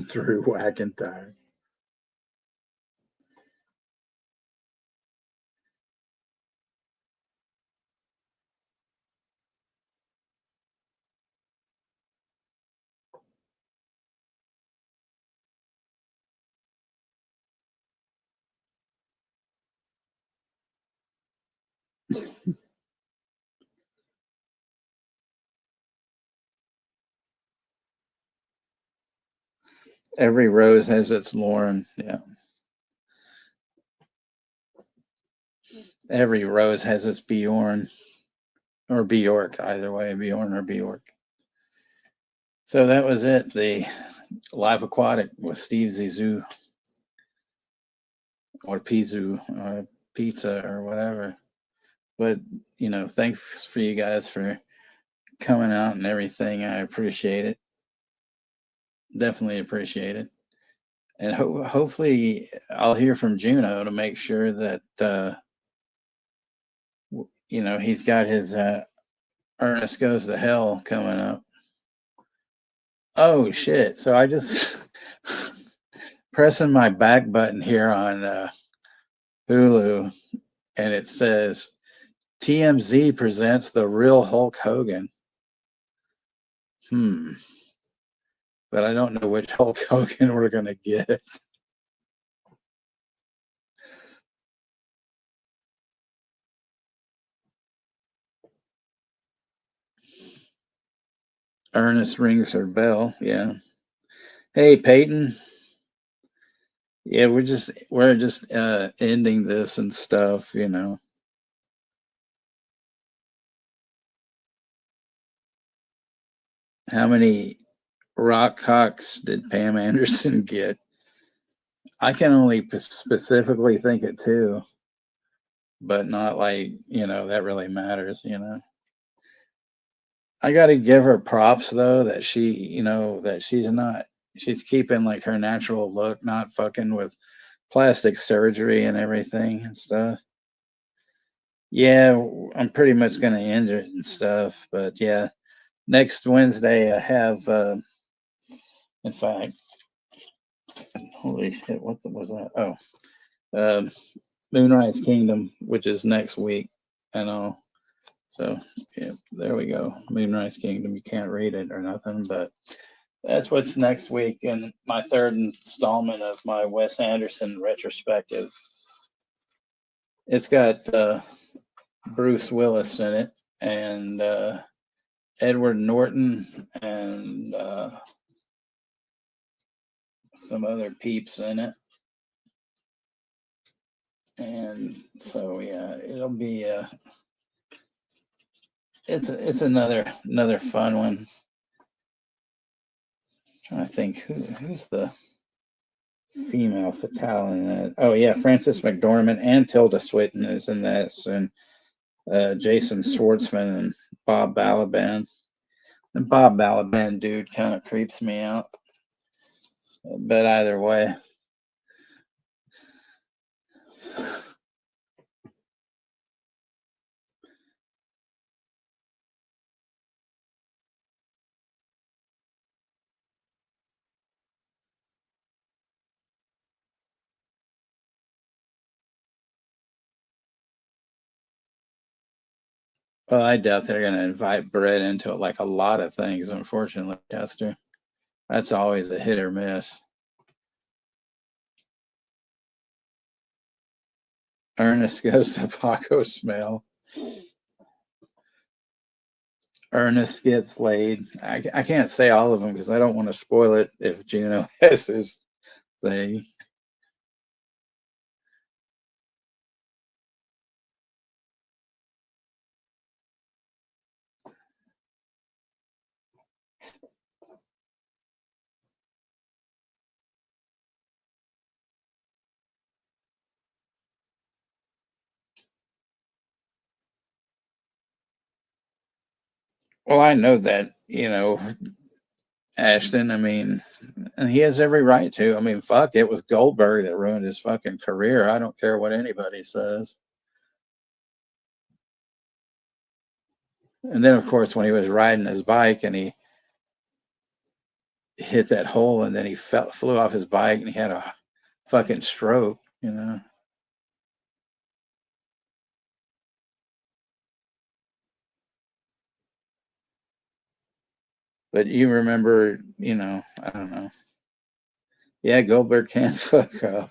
Drew McIntyre. Every rose has its Lauren. Yeah. Every rose has its Bjorn or Bjork, either way, Bjorn or Bjork. So that was it. The Life Aquatic with Steve Zissou or Pizu or Pizza or whatever. But, thanks for you guys for coming out and everything. I appreciate it. Definitely appreciate it. And hopefully I'll hear from Juno to make sure that, he's got his Ernest Goes to Hell coming up. Oh, shit. So I just pressing my back button here on Hulu, and it says TMZ presents The Real Hulk Hogan. But I don't know which Hulk Hogan we're going to get. Ernest rings her bell. Yeah. Hey, Peyton. Yeah, we're just ending this and stuff, you know. How many rock cocks did Pam Anderson get? I can only specifically think of 2, but not like, you know, that really matters, you know. I got to give her props though that she, you know, that she's keeping like her natural look, not fucking with plastic surgery and everything and stuff. Yeah, I'm pretty much going to end it and stuff, but yeah, next Wednesday I have, in fact, holy shit, what was that? Oh, um, Moonrise Kingdom, which is next week, and all. So yeah, there we go. Moonrise Kingdom. You can't read it or nothing, but that's what's next week in my 3rd installment of my Wes Anderson retrospective. It's got Bruce Willis in it and Edward Norton and some other peeps in it. And so yeah, it'll be it's another fun one. I'm trying to think who's the female fatale in that. Oh yeah, Frances McDormand and Tilda Swinton is in this, and Jason Schwartzman and Bob Balaban. And Bob Balaban dude kind of creeps me out, but either way. Well, I doubt they're going to invite Brett into it like a lot of things, unfortunately, Chester. That's always a hit or miss. Ernest goes to Paco Smell. Ernest gets laid. I can't say all of them because I don't want to spoil it if Juno has his thing. Well, I know that, you know, Ashton, I mean, and he has every right to. I mean, fuck, it was Goldberg that ruined his fucking career. I don't care what anybody says. And then, of course, when he was riding his bike and he hit that hole and then he flew off his bike and he had a fucking stroke, you know. But you remember, you know, I don't know. Yeah, Goldberg can fuck up.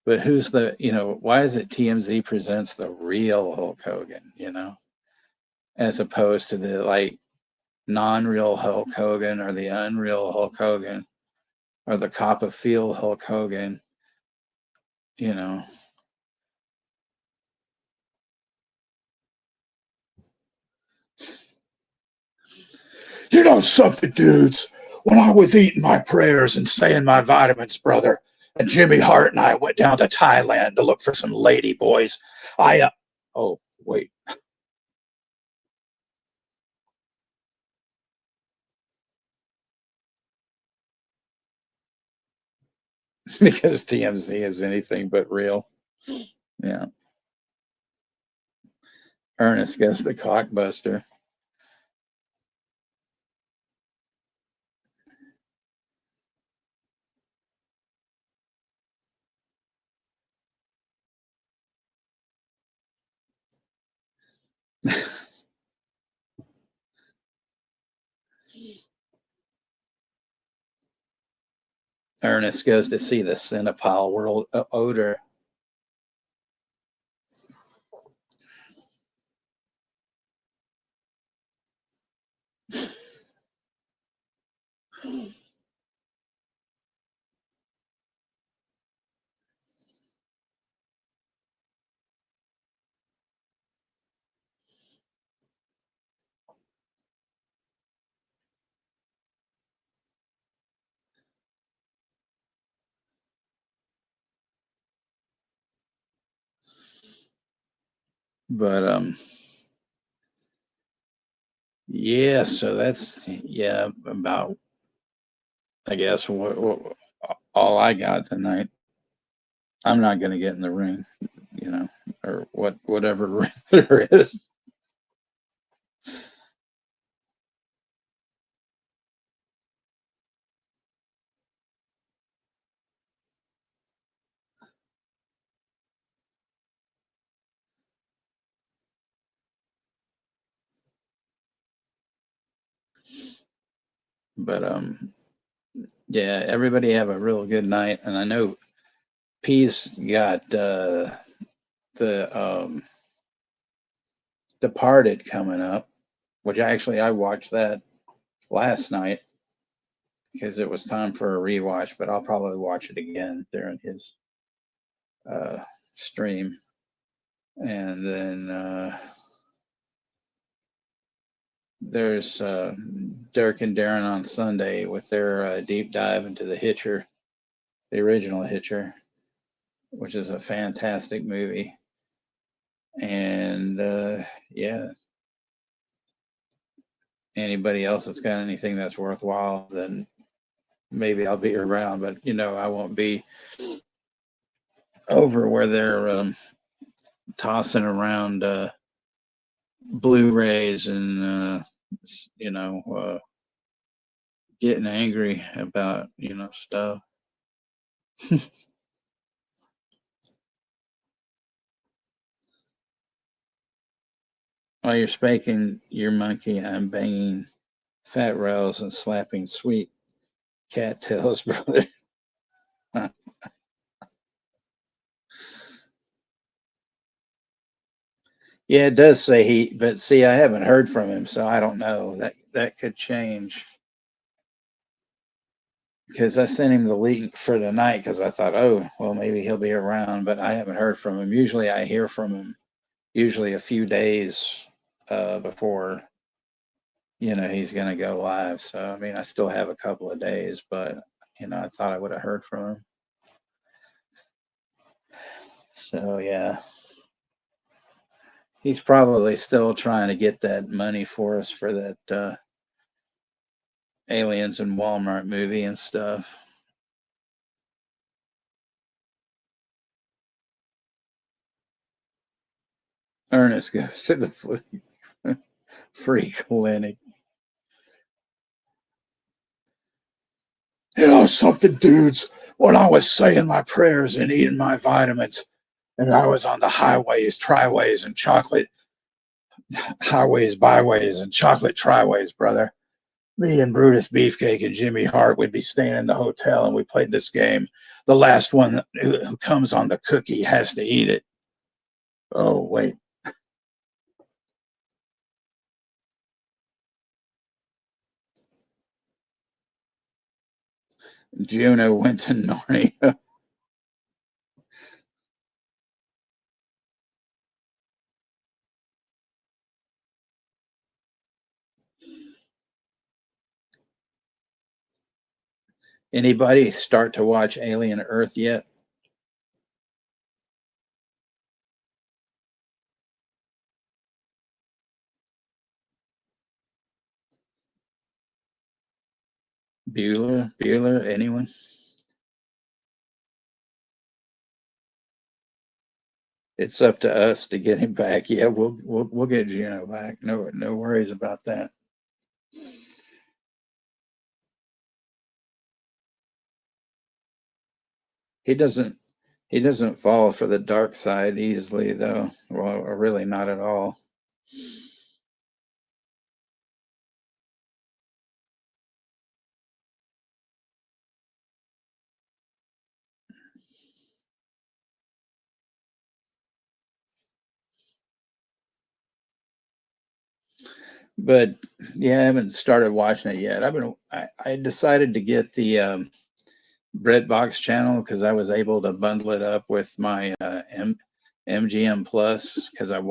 But who's the, you know, why is it TMZ presents the real Hulk Hogan, you know, as opposed to the like non-real Hulk Hogan or the unreal Hulk Hogan or the Copperfield Hulk Hogan, you know. You know something, dudes? When I was eating my prayers and saying my vitamins, brother, and Jimmy Hart and I went down to Thailand to look for some lady boys, oh, wait. Because TMZ is anything but real. Yeah. Ernest gets the cockbuster. Ernest goes to see the Cinepile World Odor. But yeah, so that's about, I guess, what all I got tonight. I'm not going to get in the ring, or whatever ring there is. But yeah, everybody have a real good night, and I know P's got the Departed coming up, which I watched that last night because it was time for a rewatch, but I'll probably watch it again during his stream. And then there's Dirk and Darren on Sunday with their deep dive into the Hitcher, the original Hitcher, which is a fantastic movie. And yeah, anybody else that's got anything that's worthwhile, then maybe I'll be around, but I won't be over where they're tossing around Blu-rays and getting angry about stuff. While you're spanking your monkey, I'm banging fat rails and slapping sweet cattails, brother. Yeah, it does say but see, I haven't heard from him, so I don't know. That could change. Because I sent him the link for tonight because I thought, oh, well, maybe he'll be around, but I haven't heard from him. Usually I hear from him usually a few days before he's going to go live. So I mean, I still have a couple of days, but I thought I would have heard from him. So yeah, he's probably still trying to get that money for us for that Aliens in Walmart movie and stuff. Ernest goes to the free clinic. Something, dudes, when I was saying my prayers and eating my vitamins, and I was on the highways, triways, and chocolate highways, byways, and chocolate triways, brother. Me and Brutus Beefcake and Jimmy Hart would be staying in the hotel, and we played this game. The last one who comes on the cookie has to eat it. Oh, wait. Juno went to Narnia. Anybody start to watch Alien Earth yet? Bueller, anyone? It's up to us to get him back. Yeah, we'll get Juno back. No worries about that. He doesn't fall for the dark side easily, though. Well, or really not at all. But yeah, I haven't started watching it yet. I decided to get the BritBox channel because I was able to bundle it up with my MGM Plus because I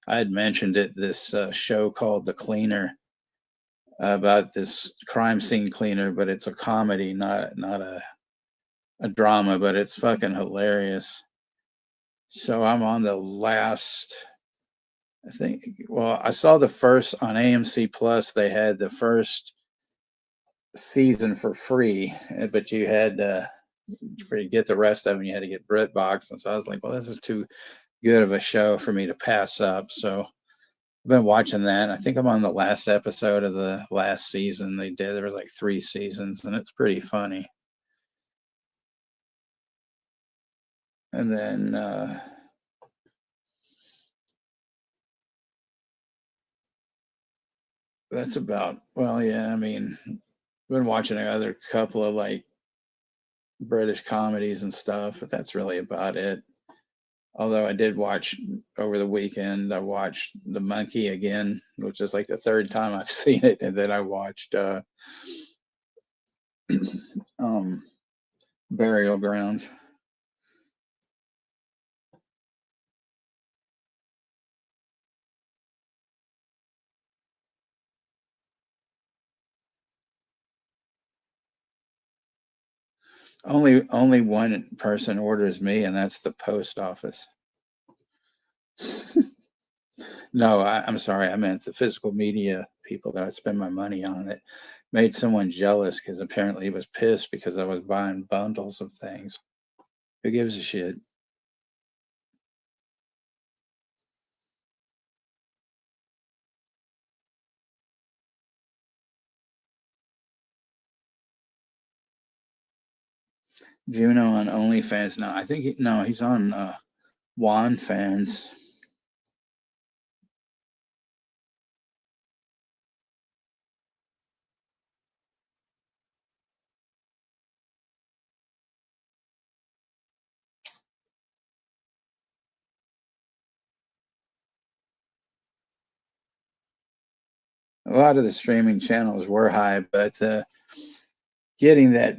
had mentioned it, this show called The Cleaner about this crime scene cleaner, but it's a comedy, not a drama, but it's fucking hilarious. So I'm on the last, I think, well, I saw the first on AMC Plus. They had the first season for free, but you had for you get the rest of them, you had to get BritBox. And so I was like, well, this is too good of a show for me to pass up. So I've been watching that. I think I'm on the last episode of the last season they did. There was like 3 seasons, and it's pretty funny. And then that's about, well, yeah, I mean, I've been watching another couple of like British comedies and stuff, but that's really about it. Although I did watch over the weekend, I watched The Monkey again, which is like the third time I've seen it. And then I watched um, Burial Ground. Only one person orders me, and that's the post office. No, I'm sorry. I meant the physical media people that I spend my money on. It made someone jealous because apparently he was pissed because I was buying bundles of things. Who gives a shit? Juno on OnlyFans. No, I think no, he's on Juan Fans. A lot of the streaming channels were high, but getting the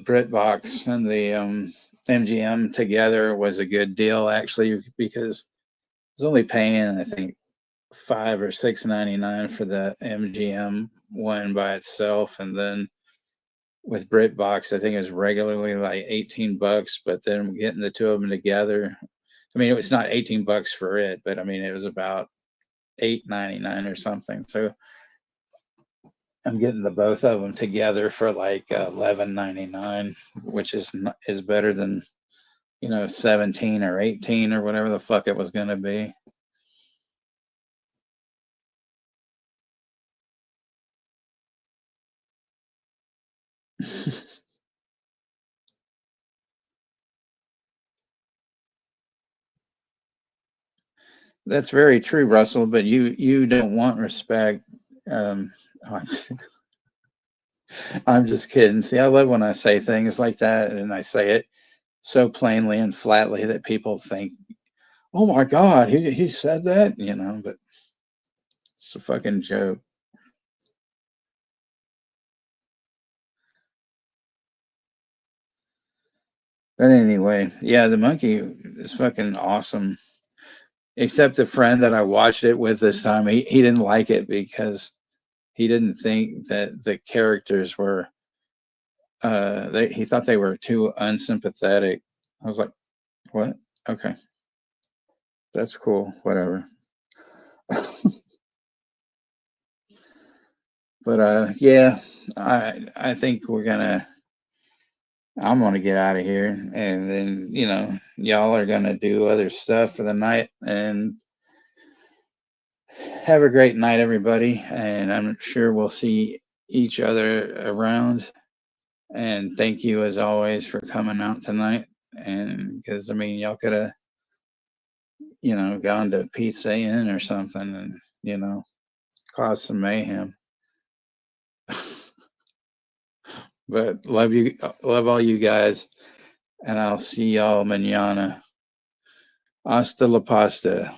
BritBox and the MGM together was a good deal actually because I was only paying I think $5 or $6.99 for the MGM one by itself, and then with BritBox I think it was regularly like $18, but then getting the two of them together, I mean it was not $18 for it, but I mean it was about $8.99 or something. So I'm getting the both of them together for like $11.99, which is better than 17 or 18 or whatever the fuck it was gonna be. That's very true, Russell. But you don't want respect. Um, I'm just kidding. See, I love when I say things like that, and I say it so plainly and flatly that people think, "Oh my God, he said that," But it's a fucking joke. But anyway, yeah, the monkey is fucking awesome. Except the friend that I watched it with this time, he didn't like it because he didn't think that the characters were he thought they were too unsympathetic. I was like, what? Okay, that's cool, whatever. But yeah, I think I'm gonna get out of here, and then y'all are gonna do other stuff for the night, and have a great night, everybody. And I'm sure we'll see each other around. And thank you as always for coming out tonight. And because I mean, y'all could have, gone to Pizza Inn or something and, caused some mayhem. But love all you guys, and I'll see y'all mañana. Hasta la pasta.